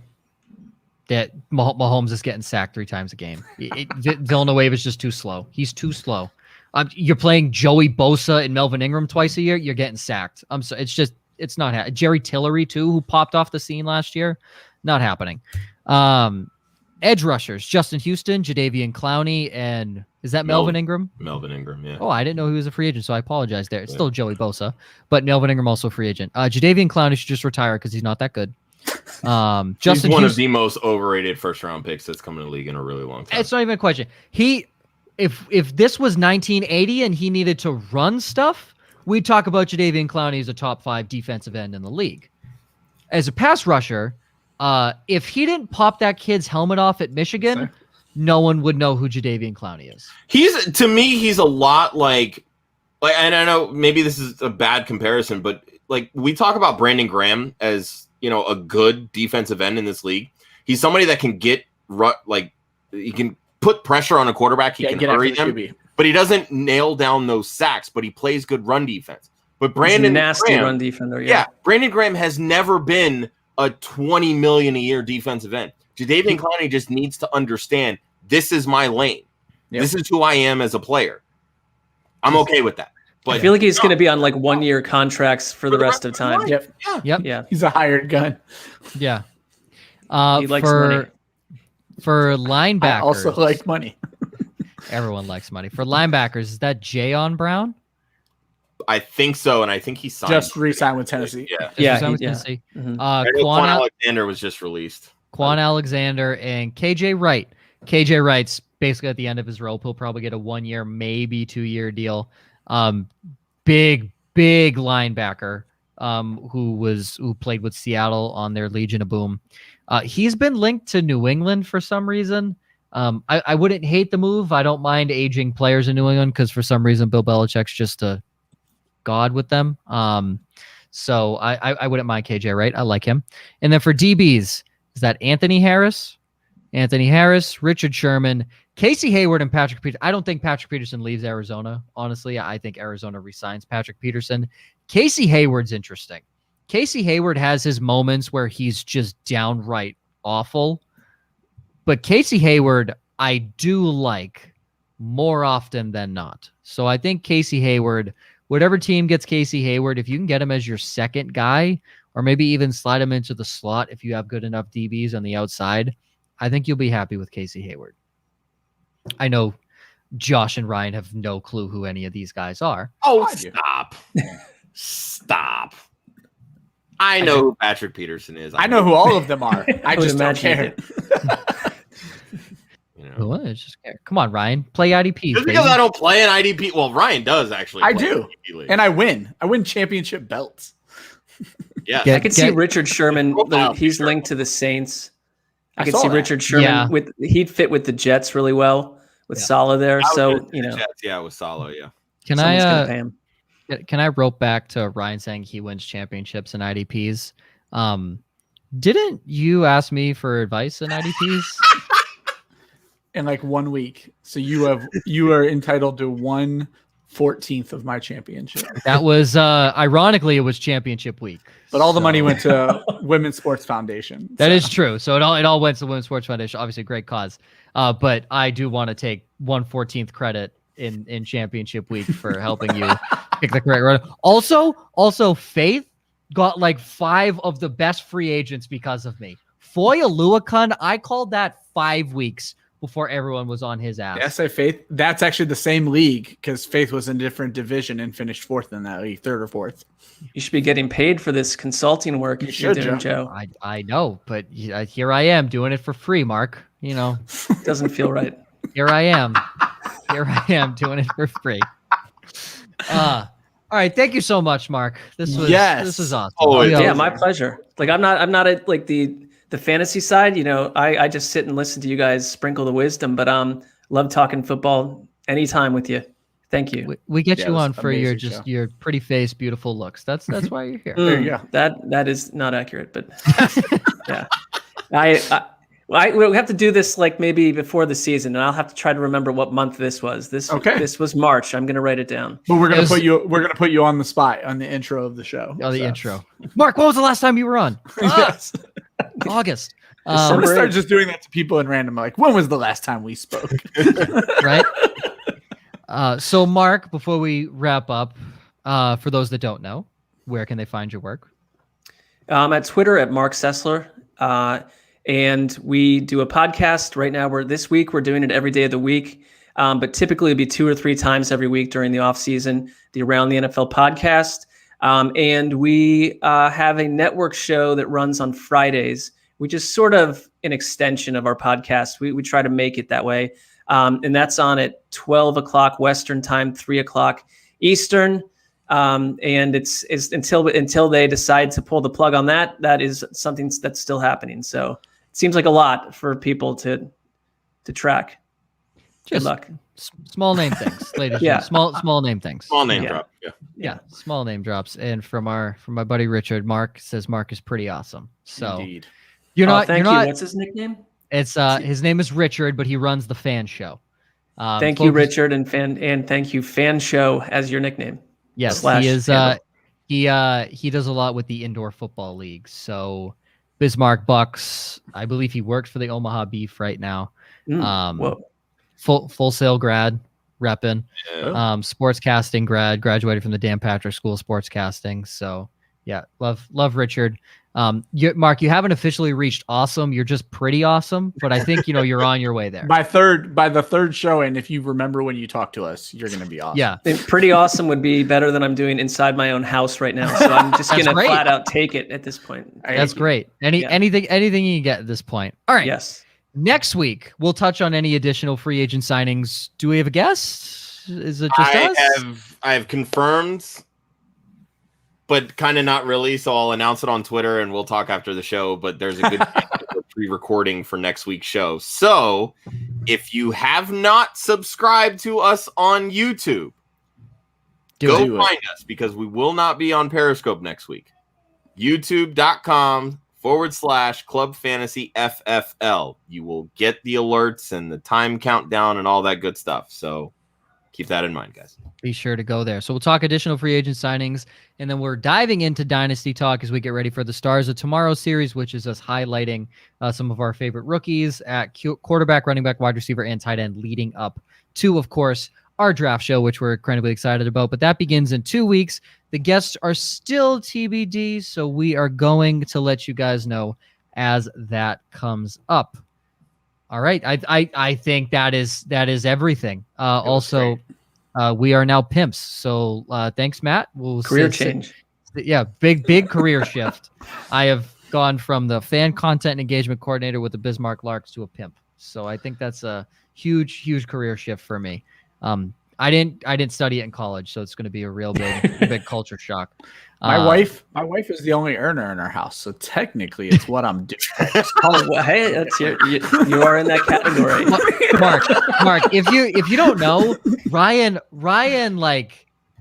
that Mahomes is getting sacked 3 times a game. Villanueva is just too slow. He's too slow. You're playing Joey Bosa and Melvin Ingram twice a year. You're getting sacked. So it's not Jerry Tillery too, who popped off the scene last year. Not happening. Edge rushers: Justin Houston, Jadeveon Clowney, and is that Melvin Ingram? Melvin Ingram, yeah. Oh, I didn't know he was a free agent, so I apologize there. It's still Joey Bosa, but Melvin Ingram also free agent. Jadeveon Clowney should just retire because he's not that good. Justin He's one Houston, of the most overrated first-round picks that's come in the league in a really long time. It's not even a question. If this was 1980 and he needed to run stuff, we'd talk about Jadeveon Clowney as a top 5 defensive end in the league. As a pass rusher, if he didn't pop that kid's helmet off at Michigan, no one would know who Jadeveon Clowney is. He's a lot like, and I know maybe this is a bad comparison, but like we talk about Brandon Graham as, a good defensive end in this league. He's somebody that can he can put pressure on a quarterback. He can hurry them, but he doesn't nail down those sacks, but he plays good run defense. But Brandon Graham, run defender. Yeah, Brandon Graham has never been a $20 million a year defensive end. Jadeveon Clowney just needs to understand, this is my lane. Yep. This is who I am as a player. I'm okay with that. But I feel like he's going to be on like 1-year contracts for the rest of time. Yep. Yeah. He's a hired gun. Yeah. He likes money. For linebackers. I also like money. Everyone likes money. For linebackers, is that Jayon Brown? I think so, and I think he signed. Just re-signed with Tennessee. Tennessee. Mm-hmm. Quan Alexander was just released. Quan Alexander and KJ Wright. KJ Wright's basically at the end of his rope. He'll probably get a 1-year, maybe 2-year deal. Big linebacker who played with Seattle on their Legion of Boom. He's been linked to New England for some reason. I wouldn't hate the move. I don't mind aging players in New England because for some reason Bill Belichick's just a god with them. So I wouldn't mind KJ Wright. I like him. And then for DBs, is that Anthony Harris, Richard Sherman, Casey Hayward, and Patrick Peterson. I don't think Patrick Peterson leaves Arizona. Honestly, I think Arizona resigns Patrick Peterson. Casey Hayward's interesting. Casey Hayward has his moments where he's just downright awful. But Casey Hayward, I do like more often than not. So I think Casey Hayward, whatever team gets Casey Hayward, if you can get him as your second guy, or maybe even slide him into the slot if you have good enough DBs on the outside, I think you'll be happy with Casey Hayward. I know Josh and Ryan have no clue who any of these guys are. Oh, stop. Stop. I know who Patrick Peterson is. I know who all of them are. I just don't care. Well, just come on, Ryan. Play IDPs. Just because I don't play an IDP. Well, Ryan does actually. I do. And I win. I win championship belts. Yeah. I can see Richard Sherman. He's linked to the Saints. I can see Richard Sherman he'd fit with the Jets really well with Saleh there. So, Jets, with Saleh, yeah. Can I rope back to Ryan saying he wins championships in IDPs? Didn't you ask me for advice in IDPs? In like 1 week. So you are entitled to one 14th of my championship. That was ironically it was championship week. But all the money went to Women's Sports Foundation. That is true. So it all went to the Women's Sports Foundation. Obviously, a great cause. But I do want to take 1/14th credit in championship week for helping you pick the correct runner. Also, Faith got like 5 of the best free agents because of me. Foy Aluakun, I called that 5 weeks before everyone was on his ass. Yes, Faith. That's actually the same league because Faith was in a different division and finished 4th in that league, 3rd or 4th. You should be getting paid for this consulting work you're doing, Joe. I know, but here I am doing it for free, Mark. You know, doesn't feel right. Here I am doing it for free. All right, thank you so much, Mark. This was awesome. Oh, yeah, my pleasure. Like I'm not at like the fantasy side, you know, I just sit and listen to you guys sprinkle the wisdom, but love talking football anytime with you. Thank you. We get you on for your pretty face, beautiful looks. That's why you're here. There you go. That is not accurate, but yeah. We'll have to do this like maybe before the season, and I'll have to try to remember what month this was. This was March. I'm gonna write it down. But we're gonna put you on the spot on the intro of the show. Oh, the intro. Mark, when was the last time you were on? Yes. August. I'm gonna start just doing that to people in random. Like, when was the last time we spoke? Right. So Mark, before we wrap up, for those that don't know, where can they find your work? At Twitter at Marc Sessler. And we do a podcast right now. This week we're doing it every day of the week, but typically it'd be 2 or 3 times every week during the off season, the Around the NFL podcast. And we have a network show that runs on Fridays, which is sort of an extension of our podcast. We try to make it that way. And that's on at 12 o'clock Western time, 3 o'clock Eastern. And it's until they decide to pull the plug on that. That is something that's still happening. So it seems like a lot for people to track. Good luck. Small name things, ladies. Yeah. Small name things. Small name drop. Yeah. Small name drops. And from my buddy Richard, Mark says Mark is pretty awesome. So Indeed. Thank you. What's his nickname? It's his name is Richard, but he runs the Fan Show. Thank you, Richard, and thank you, Fan Show as your nickname. Yes, he is. He does a lot with the indoor football league. So Bismarck Bucks, I believe he works for the Omaha Beef right now. Full Sail grad, repping. Sportscasting grad, graduated from the Dan Patrick School of Sportscasting. So yeah, love Richard. Mark, you haven't officially reached awesome. You're just pretty awesome, but I think you're on your way there. By the third show, and if you remember when you talked to us, you're going to be awesome. Yeah, pretty awesome would be better than I'm doing inside my own house right now. So I'm just going to flat out take it at this point. That's great. Anything you can get at this point. All right. Yes. Next week we'll touch on any additional free agent signings. Do we have a guest? Is it just us? I have confirmed, but kind of not really. So I'll announce it on Twitter and we'll talk after the show. But there's a good pre-recording for next week's show. So if you have not subscribed to us on YouTube, go find us because we will not be on Periscope next week. YouTube.com/Club Fantasy FFL. You will get the alerts and the time countdown and all that good stuff. So keep that in mind, guys. Be sure to go there. So we'll talk additional free agent signings, and then we're diving into Dynasty talk as we get ready for the Stars of Tomorrow series, which is us highlighting some of our favorite rookies at quarterback, running back, wide receiver, and tight end leading up to, of course, our draft show, which we're incredibly excited about. But that begins in 2 weeks. The guests are still TBD, so we are going to let you guys know as that comes up. All right. I think that is everything. Also, we are now pimps. So thanks, Matt. Career change. Yeah, big career shift. I have gone from the fan content and engagement coordinator with the Bismarck Larks to a pimp. So I think that's a huge career shift for me. I didn't study it in college, so it's going to be a real big culture shock. My wife is the only earner in our house, so technically it's what I'm doing. Hey, that's you are in that category. Mark, if you don't know, Ryan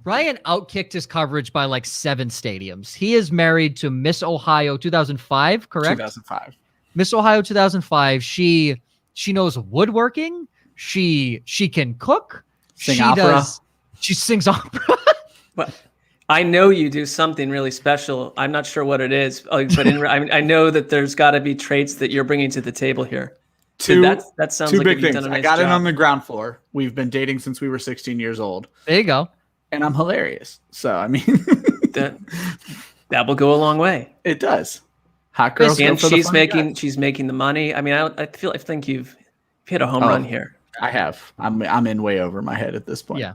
outkicked his coverage by like 7 stadiums. He is married to Miss Ohio 2005, correct? 2005. Miss Ohio 2005. She knows woodworking. She can cook. Sing opera. She sings opera. Well, I know you do something really special. I'm not sure what it is, but I know that there's got to be traits that you're bringing to the table here. That sounds two like big you've things. done a nice I got job. in on the ground floor. We've been dating since we were 16 years old. There you go. And I'm hilarious. So, I mean, that will go a long way. It does. Hot girls. And she's making the money. I mean, I think you've hit a home run here. I have. I'm in way over my head at this point. Yeah.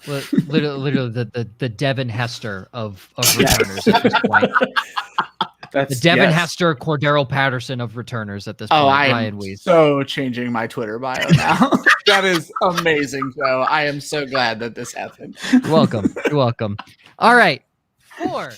Well, literally the Devin Hester of returners at this point. The Devin Hester, Cordero Patterson of returners at this point. I'm so changing my Twitter bio now. That is amazing. So I am so glad that this happened. You're welcome. You're welcome. All right. For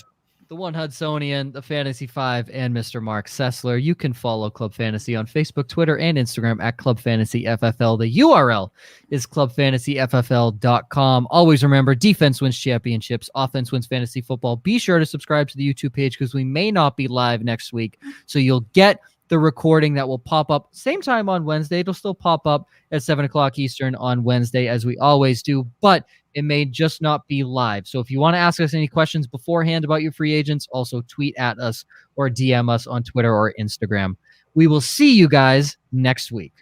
the One Hudsonian, the Fantasy 5, and Mr. Marc Sessler, you can follow Club Fantasy on Facebook, Twitter, and Instagram at Club Fantasy FFL. The URL is clubfantasyffl.com. Always remember, defense wins championships, offense wins fantasy football. Be sure to subscribe to the YouTube page because we may not be live next week. So you'll get the recording that will pop up same time on Wednesday. It'll still pop up at 7 o'clock Eastern on Wednesday, as we always do, but it may just not be live. So if you want to ask us any questions beforehand about your free agents, also tweet at us or DM us on Twitter or Instagram. We will see you guys next week.